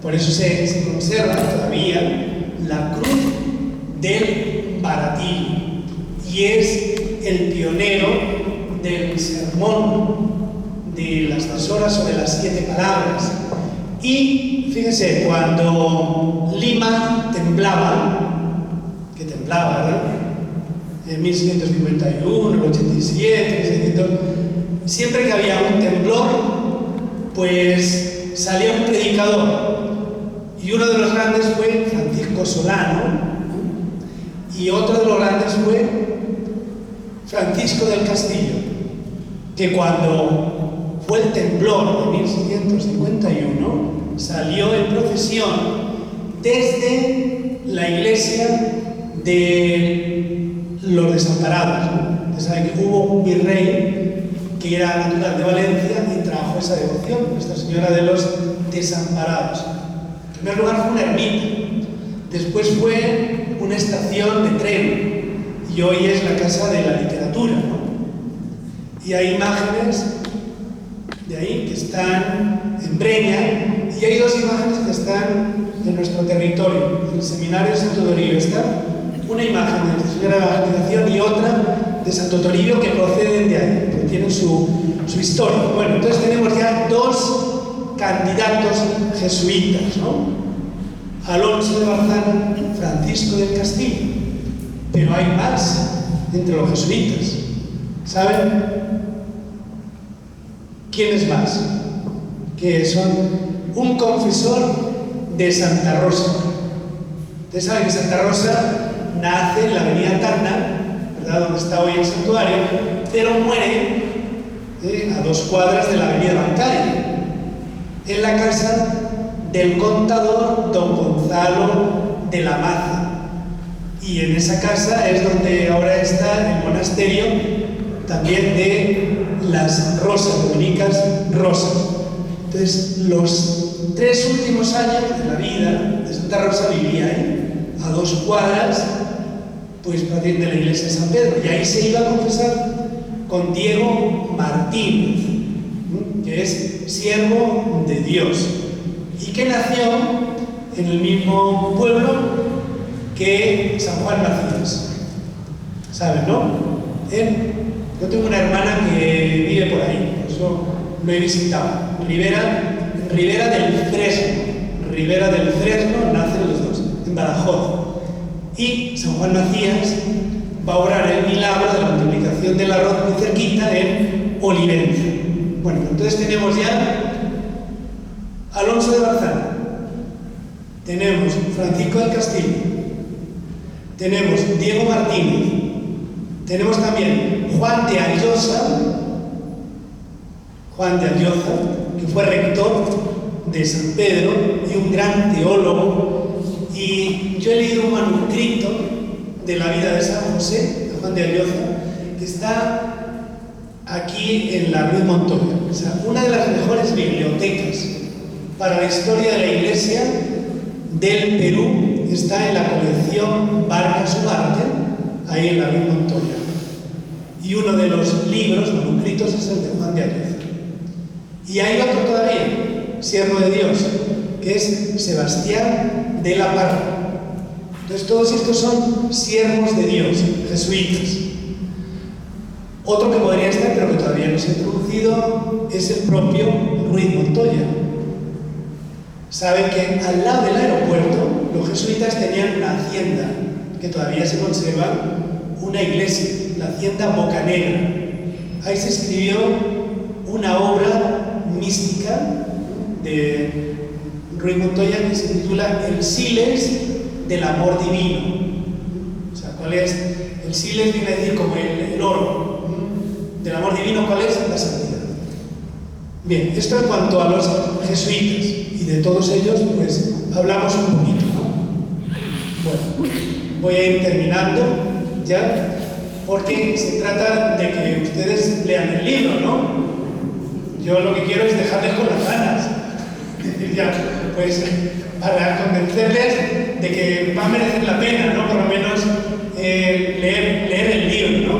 Por eso se conserva todavía la cruz del baratillo. Y es el pionero del sermón de las 2 horas o de las 7 palabras. Y fíjense, cuando Lima temblaba, que temblaba, ¿verdad? En 1751, el 87, 1700, siempre que había un temblor, pues salía un predicador. Y uno de los grandes fue Francisco Solano, y otro de los grandes fue Francisco del Castillo, que cuando fue el temblor de 1651, salió en procesión desde la iglesia de los desamparados. Ustedes saben que hubo un virrey que era natural de Valencia y trajo esa devoción, Nuestra Señora de los Desamparados. En primer lugar fue una ermita, después fue una estación de tren y hoy es la Casa de la Literatura, ¿no? Y hay imágenes de ahí que están en Breña y hay 2 imágenes que están en nuestro territorio. En el seminario de Santo Toribio está una imagen de Nuestra Señora de la Evangelización y otra de Santo Toribio que proceden de ahí, que tienen su historia. Bueno, entonces tenemos ya 2 candidatos jesuitas, ¿no? Alonso de Barzal, Francisco del Castillo. Pero hay más entre los jesuitas. ¿Saben? ¿Quiénes más? Que son un confesor de Santa Rosa. Ustedes saben que Santa Rosa nace en la avenida Tacna, ¿verdad?, donde está hoy el santuario, pero muere a 2 cuadras de la avenida Bancaria, en la casa del contador don Gonzalo de la Maza. Y en esa casa es donde ahora está el monasterio también de las Rosas, dominicas Rosas. Entonces, los 3 últimos años de la vida de Santa Rosa vivía ahí, a 2 cuadras, pues de la iglesia de San Pedro. Y ahí se iba a confesar con Diego Martínez, que es siervo de Dios y que nació en el mismo pueblo que San Juan Macías. ¿Saben, no? Yo tengo una hermana que vive por ahí, por eso lo he visitado. Ribera del Fresno. Ribera del Fresno nacen los 2, en Badajoz. Y San Juan Macías va a obrar el milagro de la multiplicación del arroz muy cerquita en Olivenza. Bueno, entonces tenemos ya Alonso de Barzal, tenemos Francisco del Castillo, tenemos Diego Martínez, tenemos también Juan de Alloza, que fue rector de San Pedro y un gran teólogo Y yo he leído un manuscrito de la vida de San José, de Juan de Alloza, que está aquí en la Ruiz Montoya. O sea, una de las mejores bibliotecas para la historia de la Iglesia del Perú está en la colección Vargas Ugarte, ahí en la Ruiz Montoya. Y uno de los libros, manuscritos, es el de Juan de Alloza. Y hay otro todavía, siervo de Dios, que es Sebastián de la Parra. Entonces todos estos son siervos de Dios, jesuitas. Otro que podría estar, pero que todavía no se ha introducido, es el propio Ruiz Montoya. Saben que al lado del aeropuerto los jesuitas tenían una hacienda, que todavía se conserva, una iglesia, la hacienda Bocanegra. Ahí se escribió una obra mística de Ruiz Montoya que se titula El Siles del amor divino. O sea, ¿cuál es? El Siles viene a decir como el oro. Del amor divino, ¿cuál es? La santidad. Bien, esto en cuanto a los jesuitas. Y de todos ellos, pues, hablamos un poquito, ¿no? Bueno, voy a ir terminando ya, porque se trata de que ustedes lean el libro, ¿no? Yo lo que quiero es dejarles con las ganas. Ya, pues, para convencerles de que va a merecer la pena, ¿no? Por lo menos leer el libro, ¿no?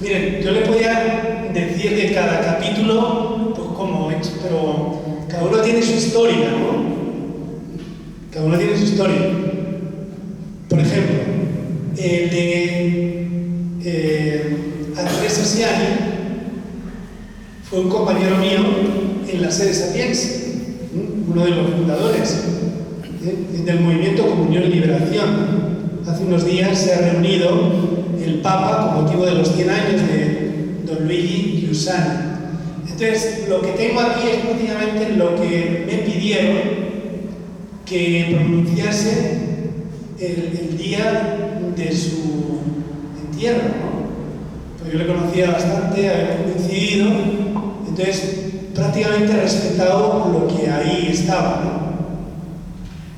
Miren, yo les podía decir de cada capítulo, pues como he hecho, pero cada uno tiene su historia, ¿no? Cada uno tiene su historia. Por ejemplo, el de Andrés Asiani fue un compañero mío en la sede Sapienza, uno de los fundadores del movimiento Comunión y Liberación. Hace unos días se ha reunido el Papa con motivo de los 100 años de Don Luigi Giussani. Entonces, lo que tengo aquí es prácticamente lo que me pidieron que pronunciase el día de su entierro, ¿no? Pues yo le conocía bastante, habíamos coincidido, entonces prácticamente he respetado lo que ahí estaba, ¿no?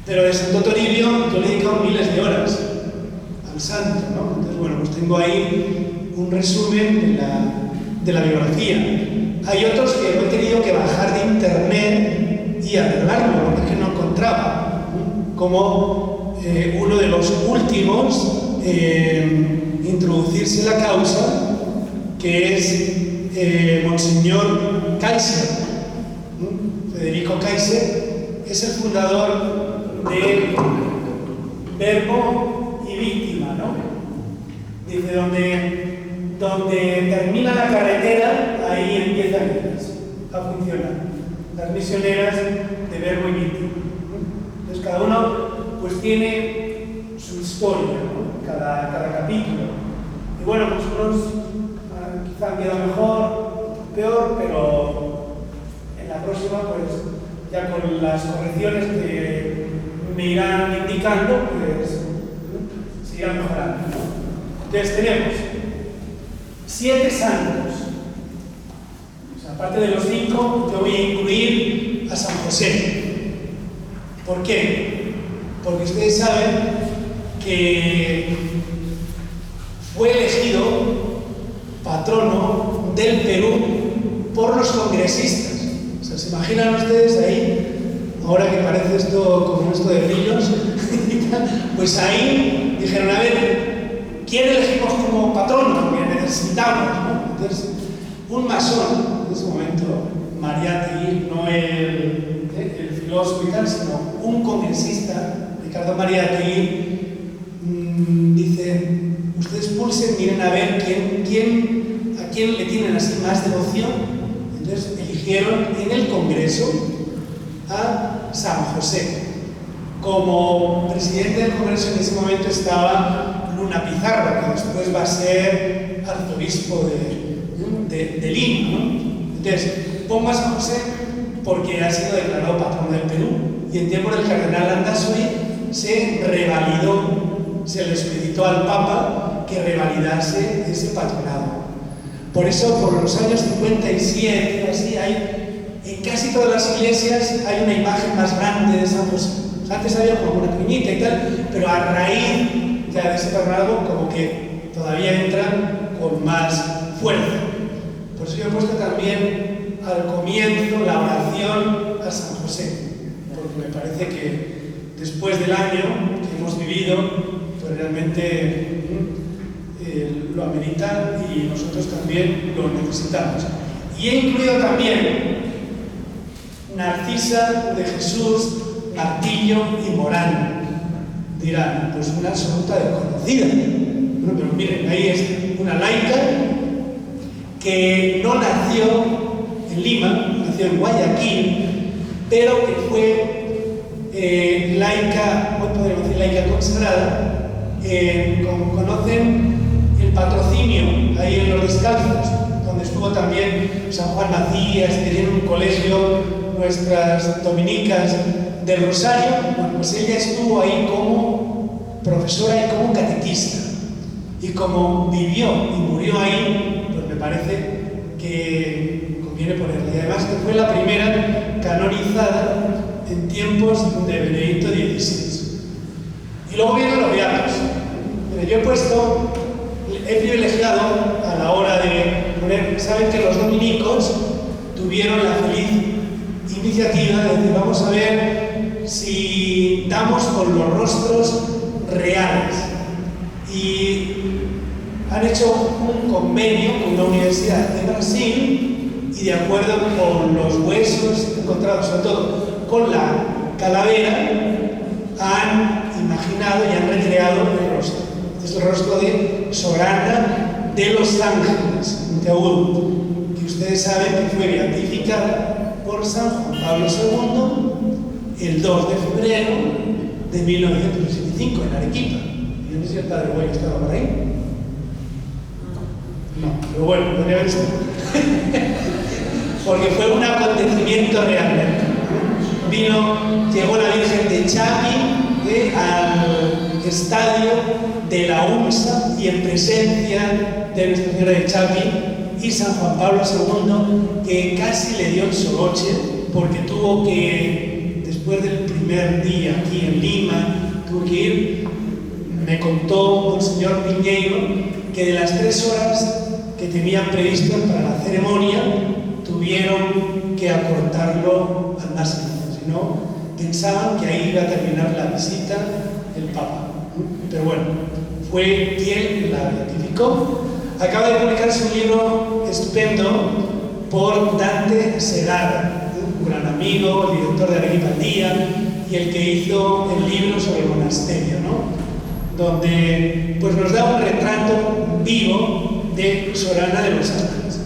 Pero de Santo Toribio yo le he dedicado miles de horas al santo, ¿no? Entonces, bueno, pues tengo ahí un resumen de la biografía. Hay otros que he tenido que bajar de internet y arreglarlo, porque es que no encontraba, ¿no? Como uno de los últimos introducirse en la causa, que es Monseñor Kaiser, ¿no? Federico Kaiser es el fundador de Verbo y Víctima, ¿no? Dice, donde termina la carretera, ahí empiezan a funcionar las misioneras de Verbo y Víctima. Entonces cada uno pues tiene su historia, ¿no? Cada capítulo. Y bueno, pues unos quizá han quedado mejor, peor, pero en la próxima pues ya con las correcciones que me irán indicando, pues se irán mejorando, ¿no? Entonces tenemos 7 santos. O sea, aparte de los 5, yo voy a incluir a San José. ¿Por qué? Porque ustedes saben que fue elegido patrono del Perú por los congresistas. O sea, ¿se imaginan ustedes ahí? Ahora que parece esto como esto de brillos, pues ahí dijeron, a ver, ¿quién elegimos como patrono? Porque necesitamos, ¿no? Entonces, un masón, en ese momento, Mariátegui, no el filósofo y tal, sino un congresista, Ricardo Mariátegui, dice, ustedes pulsen, miren a ver a quién le tienen así más devoción. Entonces eligieron en el Congreso a San José. Como presidente del Congreso en ese momento estaba Luna Pizarro, que después va a ser arzobispo de Lima, ¿no? Entonces, pongo a San José porque ha sido declarado patrono del Perú y en tiempo del cardenal Landázuri se revalidó, se le solicitó al Papa que revalidase ese patronado. Por eso, por los años 57, así, en casi todas las iglesias hay una imagen más grande de San José. O Antes había como una cuñita y tal, pero a raíz ya de ese patronato como que todavía entra con más fuerza. Por eso yo he puesto también al comienzo la oración a San José, porque me parece que después del año que hemos vivido, pues realmente lo amerita y nosotros también lo necesitamos. Y he incluido también Narcisa de Jesús, Martillo y Morán. Dirán, pues una absoluta desconocida. Bueno, pero miren, ahí es una laica que no nació en Lima, nació en Guayaquil, pero que fue laica, hoy podemos decir laica consagrada, como conocen el patrocinio ahí en Los Descalzos, donde estuvo también San Juan Macías, que tiene un colegio, nuestras dominicas del Rosario. Bueno, pues ella estuvo ahí como profesora y como catequista. Y como vivió y murió ahí, pues me parece que conviene ponerla. Y además que fue la primera canonizada en tiempos de Benedicto XVI. Y luego vienen los beatos. Yo he privilegiado a la hora de poner, saben que los dominicos tuvieron la feliz iniciativa de decir, vamos a ver si damos con los rostros reales. Y han hecho un convenio con una universidad de Brasil y de acuerdo con los huesos encontrados, sobre todo con la calavera, han imaginado y han recreado el rostro. Este es el rostro de Sorana de los Ángeles, Monteagudo, que ustedes saben que fue beatificada por San Juan Pablo II el 2 de febrero de 1965 en Arequipa. Yo no sé si el padre Goyo estaba por ahí. No, pero bueno, podría haber estado. Porque fue un acontecimiento realmente. Llegó la Virgen de Chapi al estadio de la UNSA y en presencia de Nuestra Señora de Chapi y San Juan Pablo II, que casi le dio el soroche porque tuvo que, después del primer día aquí en Lima, tuvo que ir. Me contó el señor Piñeiro que de las 3 horas que tenían previstas para la ceremonia, tuvieron que acortarlo al máximo. Si no, pensaban que ahí iba a terminar la visita el Papa. Pero bueno, fue quien la beatificó. Acaba de publicarse un libro estupendo por Dante Segarra, un gran amigo, el director de Arequipa al Día y el que hizo el libro sobre el monasterio, ¿no? Donde pues, nos da un retrato vivo de Sorana de los Ángeles.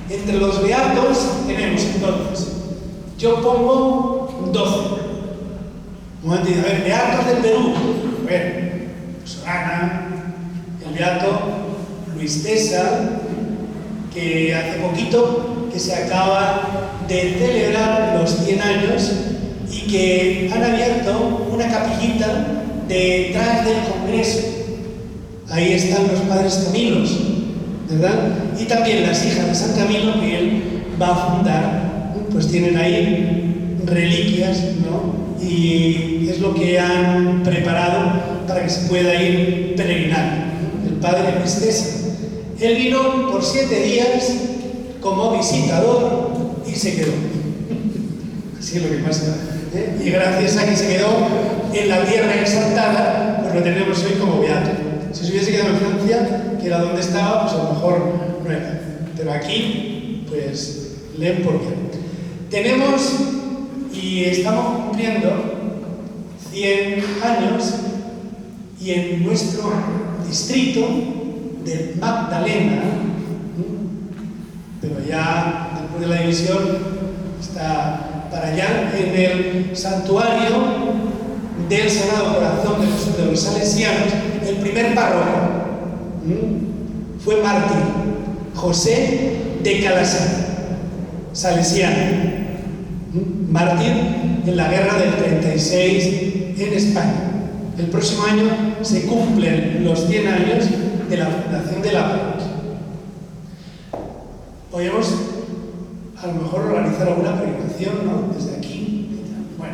Entre los beatos tenemos entonces, yo pongo 12. Un momentito, a ver, beatos del Perú. A ver, Sorana, el beato Luis César, que hace poquito que se acaba de celebrar los 100 años y que han abierto una capillita detrás del Congreso. Ahí están los padres Camilos, ¿verdad? Y también las hijas de San Camilo que él va a fundar, pues tienen ahí reliquias, ¿no? Y es lo que han preparado para que se pueda ir peregrinando. El padre Luis César. Él vino por 7 días como visitador y se quedó. Así es lo que pasa. Y gracias a que se quedó en la tierra exaltada, pues lo tenemos hoy como beato. Si se hubiese quedado en Francia, que era donde estaba, pues a lo mejor no era. Pero aquí, pues, leen por qué. Tenemos, y estamos cumpliendo 100 años, y en nuestro distrito de Magdalena, pero ya después de la división, está para allá, en el santuario del Sagrado Corazón de Jesús de los Salesianos, el primer párroco fue mártir, José de Calasar, salesiano, mártir en la guerra del 36 en España. El próximo año se cumplen los 100 años de la fundación de la parroquia. Podemos a lo mejor organizar alguna peregrinación, ¿no? Desde aquí. Bueno,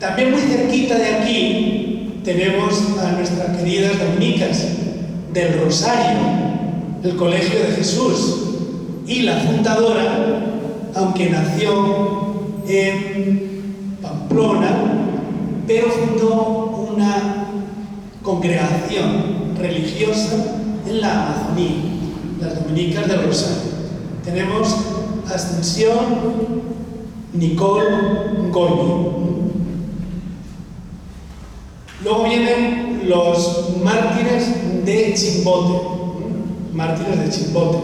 También muy cerquita de aquí tenemos a nuestras queridas dominicas del Rosario, el Colegio de Jesús, y la fundadora, aunque nació en Pamplona, pero fundó una congregación religiosa en la Amazonía, las dominicas del Rosario. Tenemos Ascensión Nicole Goñi. Luego vienen los mártires de Chimbote, mártires de Chimbote,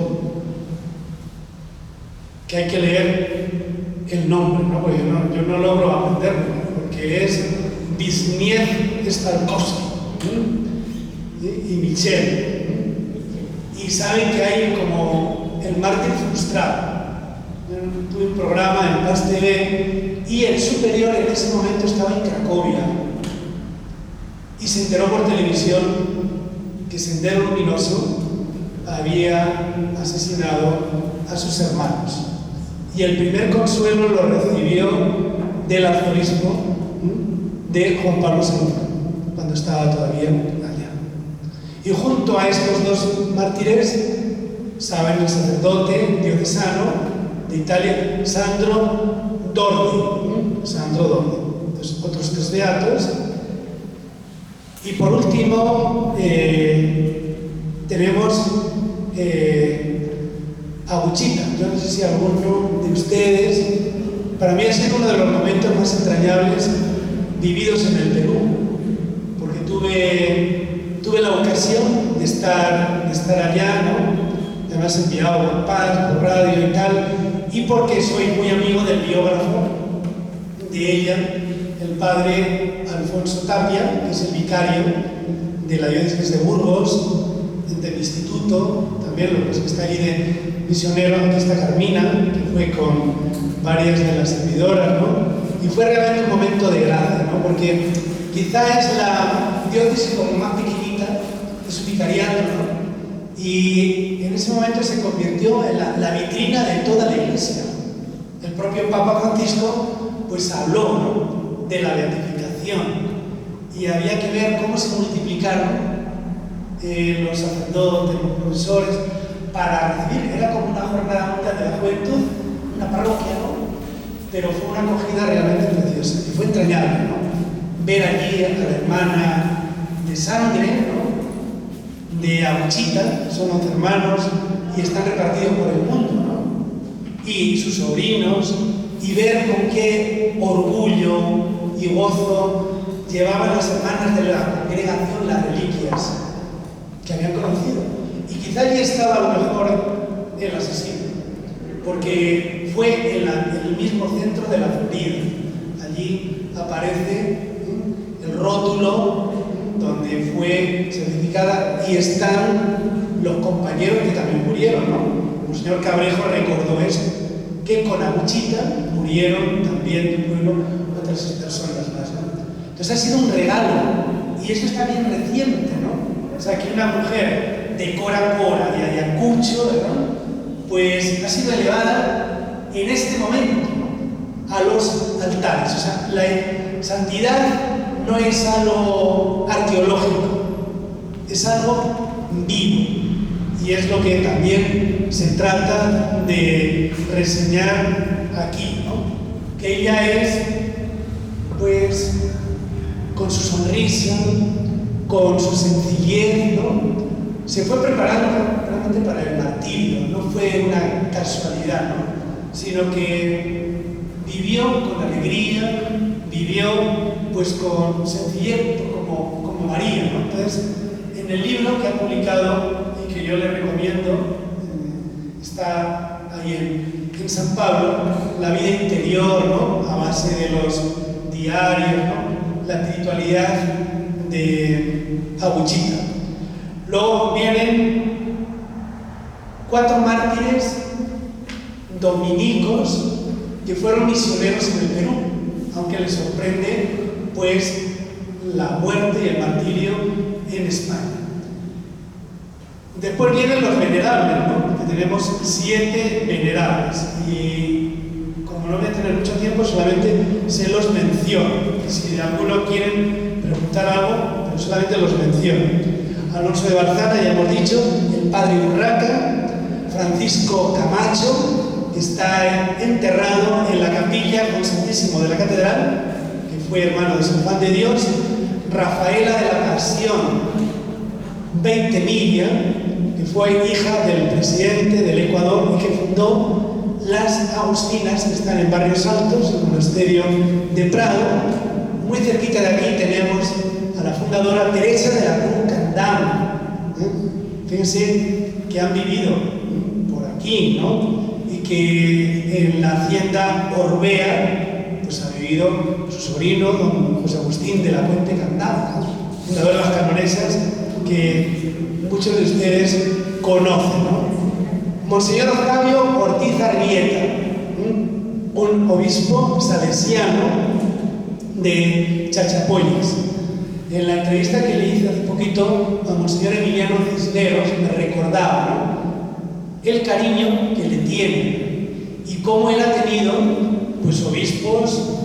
que hay que leer el nombre, ¿no? Porque yo no logro aprenderlo, porque es Wisniewski Starkowski y Michel. Y saben que hay como el mártir frustrado. Tuve un programa en Paz TV y el superior en ese momento estaba en Cracovia y se enteró por televisión que Sendero Luminoso había asesinado a sus hermanos. Y el primer consuelo lo recibió del arzobispo de Juan Pablo II, cuando estaba todavía allá. Y junto a estos dos mártires, saben, el sacerdote diocesano de Italia, Sandro Dordi. Entonces, otros 3 beatos. Y por último, tenemos a Huchita. Yo no sé si alguno de ustedes, para mí ha sido uno de los momentos más entrañables vividos en el Perú, porque tuve la ocasión de estar allá, ¿no? Además enviado por Paz, por radio y tal, y porque soy muy amigo del biógrafo de ella, el padre Alfonso Tapia, que es el vicario de la diócesis de Burgos, del instituto, también lo que está ahí de misionero. Aquí está Carmina, que fue con varias de las servidoras, ¿no? Y fue realmente un momento de gracia, ¿no? Porque quizá es la diócesis como más pequeñita de su vicariato, ¿no? Y en ese momento se convirtió en la vitrina de toda la iglesia. El propio Papa Francisco pues habló, ¿no?, de la beatificación, y había que ver cómo se multiplicaron los sacerdotes, los profesores, para recibir. Era como una jornada de la juventud, una parroquia, ¿no? Pero fue una acogida realmente preciosa y fue entrañable, ¿no? Ver allí a la hermana de sangre, ¿no?, de Aguchita, son 11 hermanos y están repartidos por el mundo, ¿no? Y sus sobrinos, y ver con qué orgullo y gozo llevaban las hermanas de la congregación las reliquias que habían conocido. Y quizá allí estaba a lo mejor el asesino, porque fue en el mismo centro de la Florida. Allí aparece el rótulo donde fue certificada, y están los compañeros que también murieron, ¿no? El señor Cabrejo recordó eso, que con Aguchita murieron también del pueblo otras personas más, ¿no? Entonces ha sido un regalo, y eso está bien reciente, ¿no? O sea, que una mujer de Cora de Ayacucho, ¿no?, pues ha sido elevada en este momento, ¿no?, a los altares. O sea, la santidad no es algo arqueológico, es algo vivo, y es lo que también se trata de reseñar aquí, ¿no? Que ella es, pues, con su sonrisa, con su sencillez, ¿no?, se fue preparando realmente para el martirio. No fue una casualidad, ¿no?, sino que vivió con alegría, vivió pues con sencillez, como María, ¿no? Entonces, en el libro que ha publicado y que yo le recomiendo, está ahí en San Pablo, la vida interior, ¿no?, a base de los diarios, ¿no?, la espiritualidad de Aguchita. Luego vienen 4 mártires dominicos que fueron misioneros en el Perú, aunque les sorprende pues la muerte y el martirio en España. Después vienen los venerables, ¿no?, que tenemos 7 venerables, y como como no voy a tener mucho tiempo, solamente se los menciono. Si de alguno quieren preguntar algo, pero solamente los menciono. Alonso de Barzana, ya hemos dicho, el padre Urraca, Francisco Camacho, que está enterrado en la capilla con Santísimo de la Catedral, que fue hermano de San Juan de Dios, Rafaela de la Pasión Beitemilia, que fue hija del presidente del Ecuador y que fundó las Agustinas, que están en Barrios Altos, el monasterio de Prado. Muy cerquita de aquí tenemos a la fundadora Teresa de la Cruz Candán. Fíjense que han vivido por aquí, ¿no? Y que en la hacienda Orbea pues ha vivido su sobrino, don José Agustín de la Puente Candán, ¿no? Fundador de las Canonesas, que muchos de ustedes conocen, ¿no? Monseñor Octavio Ortiz Arrieta, un obispo salesiano de Chachapoyas. En la entrevista que le hice hace poquito a Monseñor Emiliano Cisneros me recordaba, ¿no?, el cariño que le tiene y cómo él ha tenido pues obispos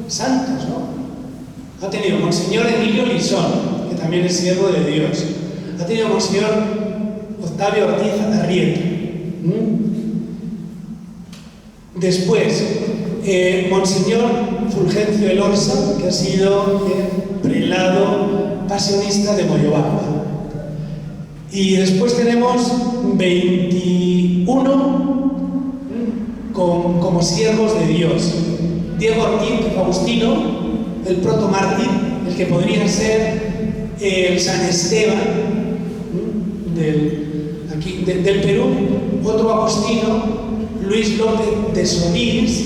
santos, ¿no? Ha tenido Monseñor Emilio Lisón, que también es siervo de Dios. Ha tenido Monseñor Octavio Ortiz Arrieta. Después, Monseñor Fulgencio Elorza, que ha sido prelado pasionista de Moyobamba. Y después tenemos 21 como siervos de Dios. Diego Ortiz Faustino, el protomártir, el que podría ser el San Esteban del Perú. Otro agustino, Luis López de Solís,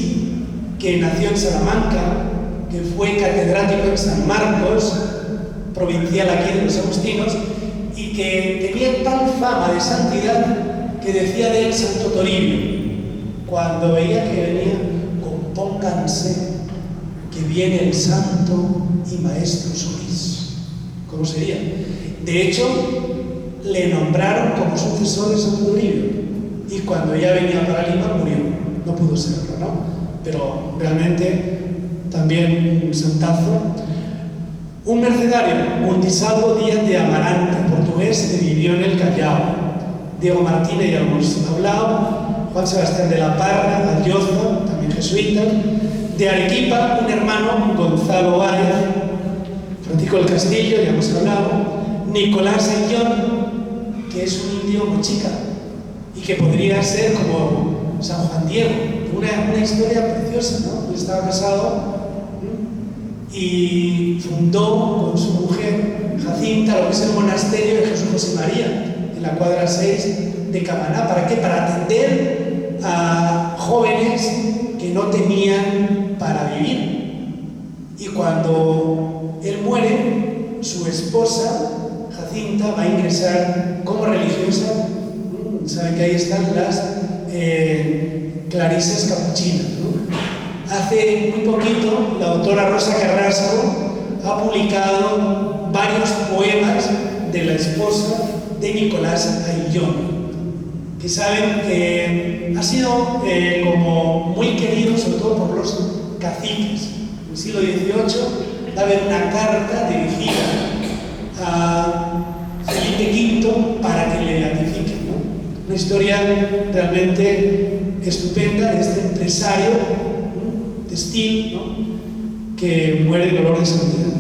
que nació en Salamanca, que fue catedrático en San Marcos, provincial aquí de los agustinos, y que tenía tal fama de santidad que decía de él Santo Toribio, cuando veía que venía: compónganse, que viene el santo y maestro Solís. ¿Cómo sería? De hecho, le nombraron como sucesor de Santo Toribio, y cuando ya venía para Lima murió. No pudo serlo, ¿no? Pero realmente también un santazo. Un mercenario, Mundisalvo Díaz de Amarante, portugués, que vivió en el Callao. Diego Martínez, ya hemos hablado. Juan Sebastián de la Parra, Alloza, también jesuita. De Arequipa, un hermano, Gonzalo Arias. Francisco del Castillo, ya hemos hablado. Nicolás Ayllón, que es un indio mochica y que podría ser como San Juan Diego. Una historia preciosa, ¿no? Él estaba casado y fundó con su mujer Jacinta lo que es el monasterio de Jesús José María, en la cuadra 6 de Camaná. ¿Para qué? Para atender a jóvenes que no tenían para vivir. Y cuando él muere, su esposa Jacinta va a ingresar como religiosa. Saben que ahí están las clarisas capuchinas, ¿no? Hace muy poquito la autora Rosa Carrasco ha publicado varios poemas de la esposa de Nicolás Ayllón, que saben que ha sido como muy querido, sobre todo por los caciques. En el siglo XVIII va a haber una carta dirigida a Felipe V para que le beatifique, ¿no? Una historia realmente estupenda de este empresario textil, ¿no?, que muere de dolor de santidad.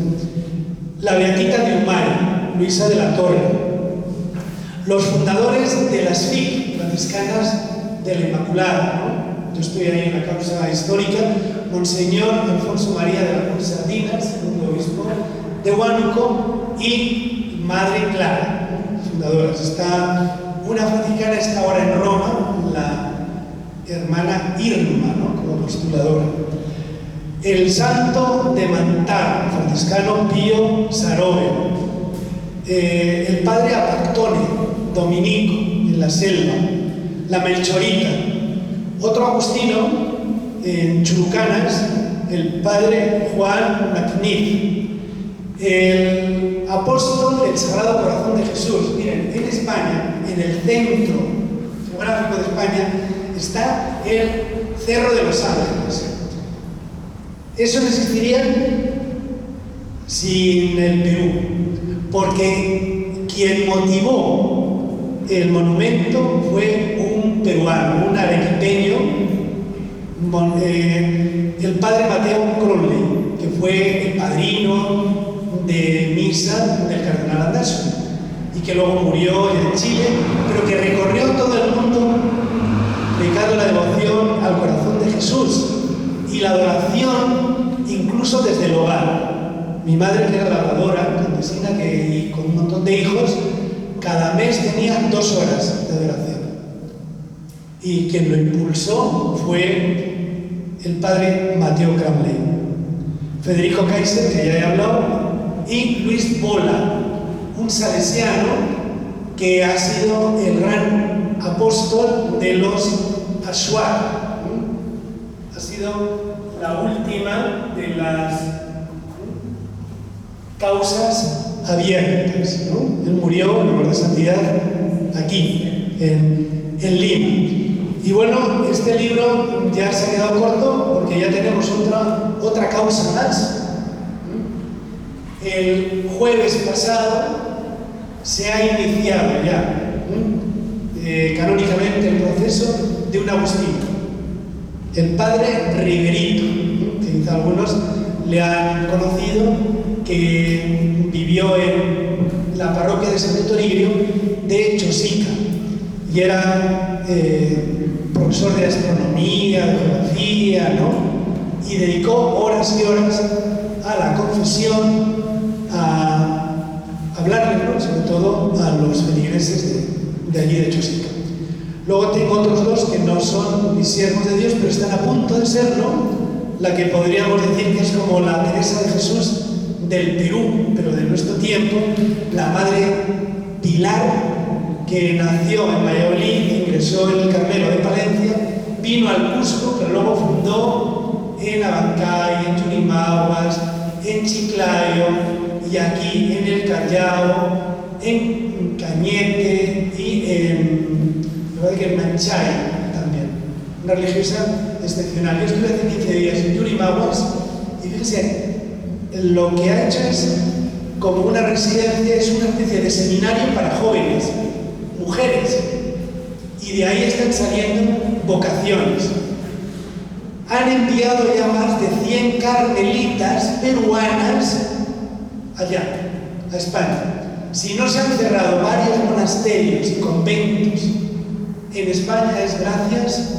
La beatita de Humay, Luisa de la Torre. Los fundadores de las FIC, franciscanas de la Inmaculada, ¿no? Yo estoy ahí en la causa histórica. Monseñor Alfonso María de la Cruz Sardinas, segundo obispo de Huánuco, y Madre Clara, ¿no?, fundadoras. Está una franciscana, está ahora en Roma, la hermana Irma, ¿no?, como postuladora. El santo de Mantar, franciscano Pío Sarovio. El padre Apactone, dominico, en la selva. La Melchorita. Otro agustino, en Churucanas, el padre Juan Macnif. El apóstol del Sagrado Corazón de Jesús. Miren, en España, en el centro geográfico de España, está el Cerro de los Ángeles. Eso no existiría sin el Perú, porque quien motivó el monumento fue un peruano, un arequipeño, el padre Mateo Crowley, que fue el padrino de misa del cardenal Anderson y que luego murió en Chile, pero que recorrió todo el mundo predicando la devoción al corazón de Jesús y la adoración incluso desde el hogar. Mi madre, que era labradora, campesina, y con un montón de hijos, cada mes tenía 2 horas de adoración. Y quien lo impulsó fue el padre Mateo Crowley, Federico Kaiser, que ya he hablado, y Luis Bola, un salesiano que ha sido el gran apóstol de los Ashuar. Ha sido la última de las causas abiertas, ¿no? Él murió en honor de santidad aquí, en Lima. Y bueno, este libro ya se ha quedado corto porque ya tenemos otra causa más. El jueves pasado se ha iniciado ya canónicamente el proceso de un agustino, el padre Riverito, que quizá algunos le han conocido, que vivió en la parroquia de Santo Toribio de Chosica y era profesor de astronomía, de geografía, ¿no? Y dedicó horas y horas a la confesión, a hablarle, ¿no? Sobre todo a los feligreses de allí de Chosica. Luego tengo otros 2 que no son mis siervos de Dios, pero están a punto de serlo. La que podríamos decir que es como la Teresa de Jesús del Perú, pero de nuestro tiempo, la madre Pilar, que nació en Valladolid, ingresó en el Carmelo de Palencia, vino al Cusco, pero luego fundó en Abancay, en Churimaguas, en Chiclayo y aquí en el Callao, en Cañete y en Manchay también. Una religiosa excepcional. Yo estuve hace 15 días en Churimaguas y fíjense, lo que ha hecho es como una residencia, es una especie de seminario para jóvenes, mujeres, y de ahí están saliendo vocaciones. Han enviado ya más de 100 carmelitas peruanas allá, a España. Si no se han cerrado varios monasterios y conventos en España es gracias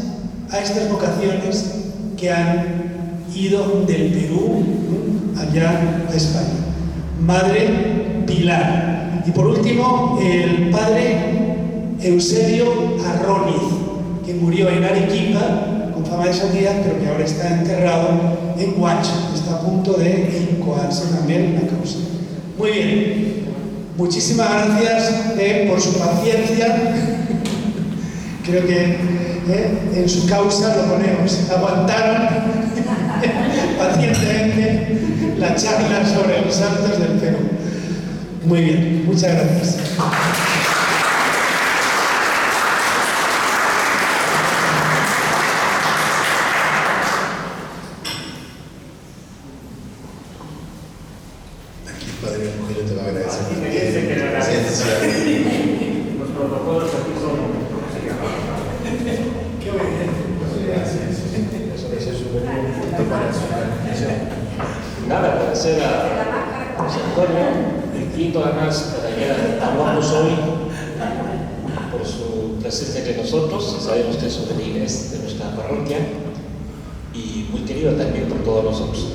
a estas vocaciones que han ido del Perú allá a España. Madre Pilar. Y por último, el padre Eusebio Arroniz, que murió en Arequipa con fama de santidad, pero que ahora está enterrado en Huacho. Está a punto de incoarse también la causa. Muy bien. Muchísimas gracias por su paciencia. Creo que en su causa lo ponemos. Aguantaron pacientemente la charla sobre los santos del Perú. Muy bien, muchas gracias. Aquí el padre Rogelio te va a agradecer. Los protocolos aquí son. Qué obediente. Eso es un buen punto para su organización. Nada, agradecer a José Antonio, el quinto además, ya hablamos hoy por su presencia entre nosotros. Sabemos que es un feligres de nuestra parroquia y muy querido también por todos nosotros.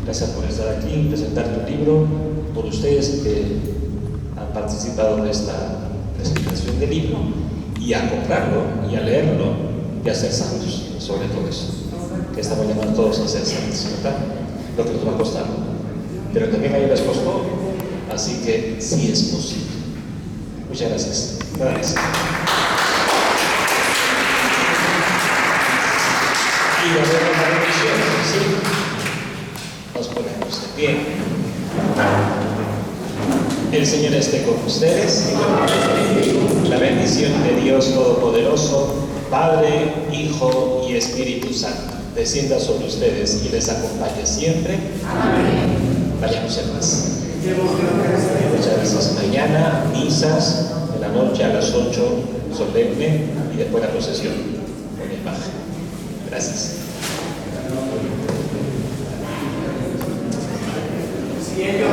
Gracias por estar aquí, presentar tu libro, por ustedes que han participado de esta presentación del libro y a comprarlo y a leerlo y a ser santos, sobre todo eso. Que estamos llamando a todos a ser santos, ¿verdad? Lo que nos va a costar. Pero también hay un costó, así que sí es posible. Muchas gracias. Gracias. Y va a haber una revisión, ¿sí? Nos ponemos de pie. El Señor esté con ustedes. La bendición de Dios Todopoderoso, Padre, Hijo y Espíritu Santo, descienda sobre ustedes y les acompañe siempre. Amén. Vayamos en paz. Muchas gracias. Mañana, misas en la noche a las 8, solemne, y después la procesión con imagen. Gracias. Si ellos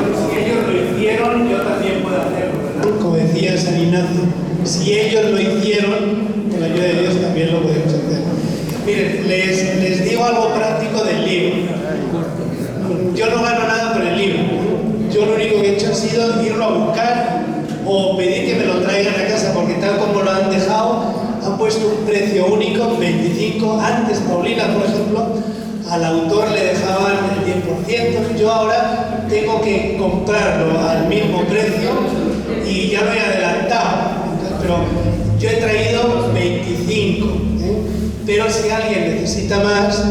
lo hicieron, yo también puedo hacerlo, ¿verdad? Como decía San Ignacio, si ellos lo hicieron, con la ayuda de Dios también lo podemos hacer. Miren, les digo algo práctico del libro. Yo no gano nada por el libro. Yo lo único que he hecho ha sido irlo a buscar o pedir que me lo traigan a casa, porque tal como lo han dejado, han puesto un precio único, 25. Antes, Paulina, por ejemplo, al autor le dejaban el 10%, yo ahora tengo que comprarlo al mismo precio y ya lo he adelantado. Pero yo he traído 25, pero si alguien necesita más,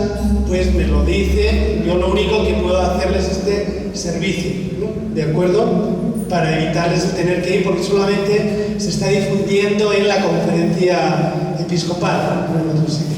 pues me lo dice. Yo lo único que puedo hacerles es este servicio, ¿no? ¿De acuerdo? Para evitarles el tener que ir, porque solamente se está difundiendo en la conferencia episcopal, no en otros sitios.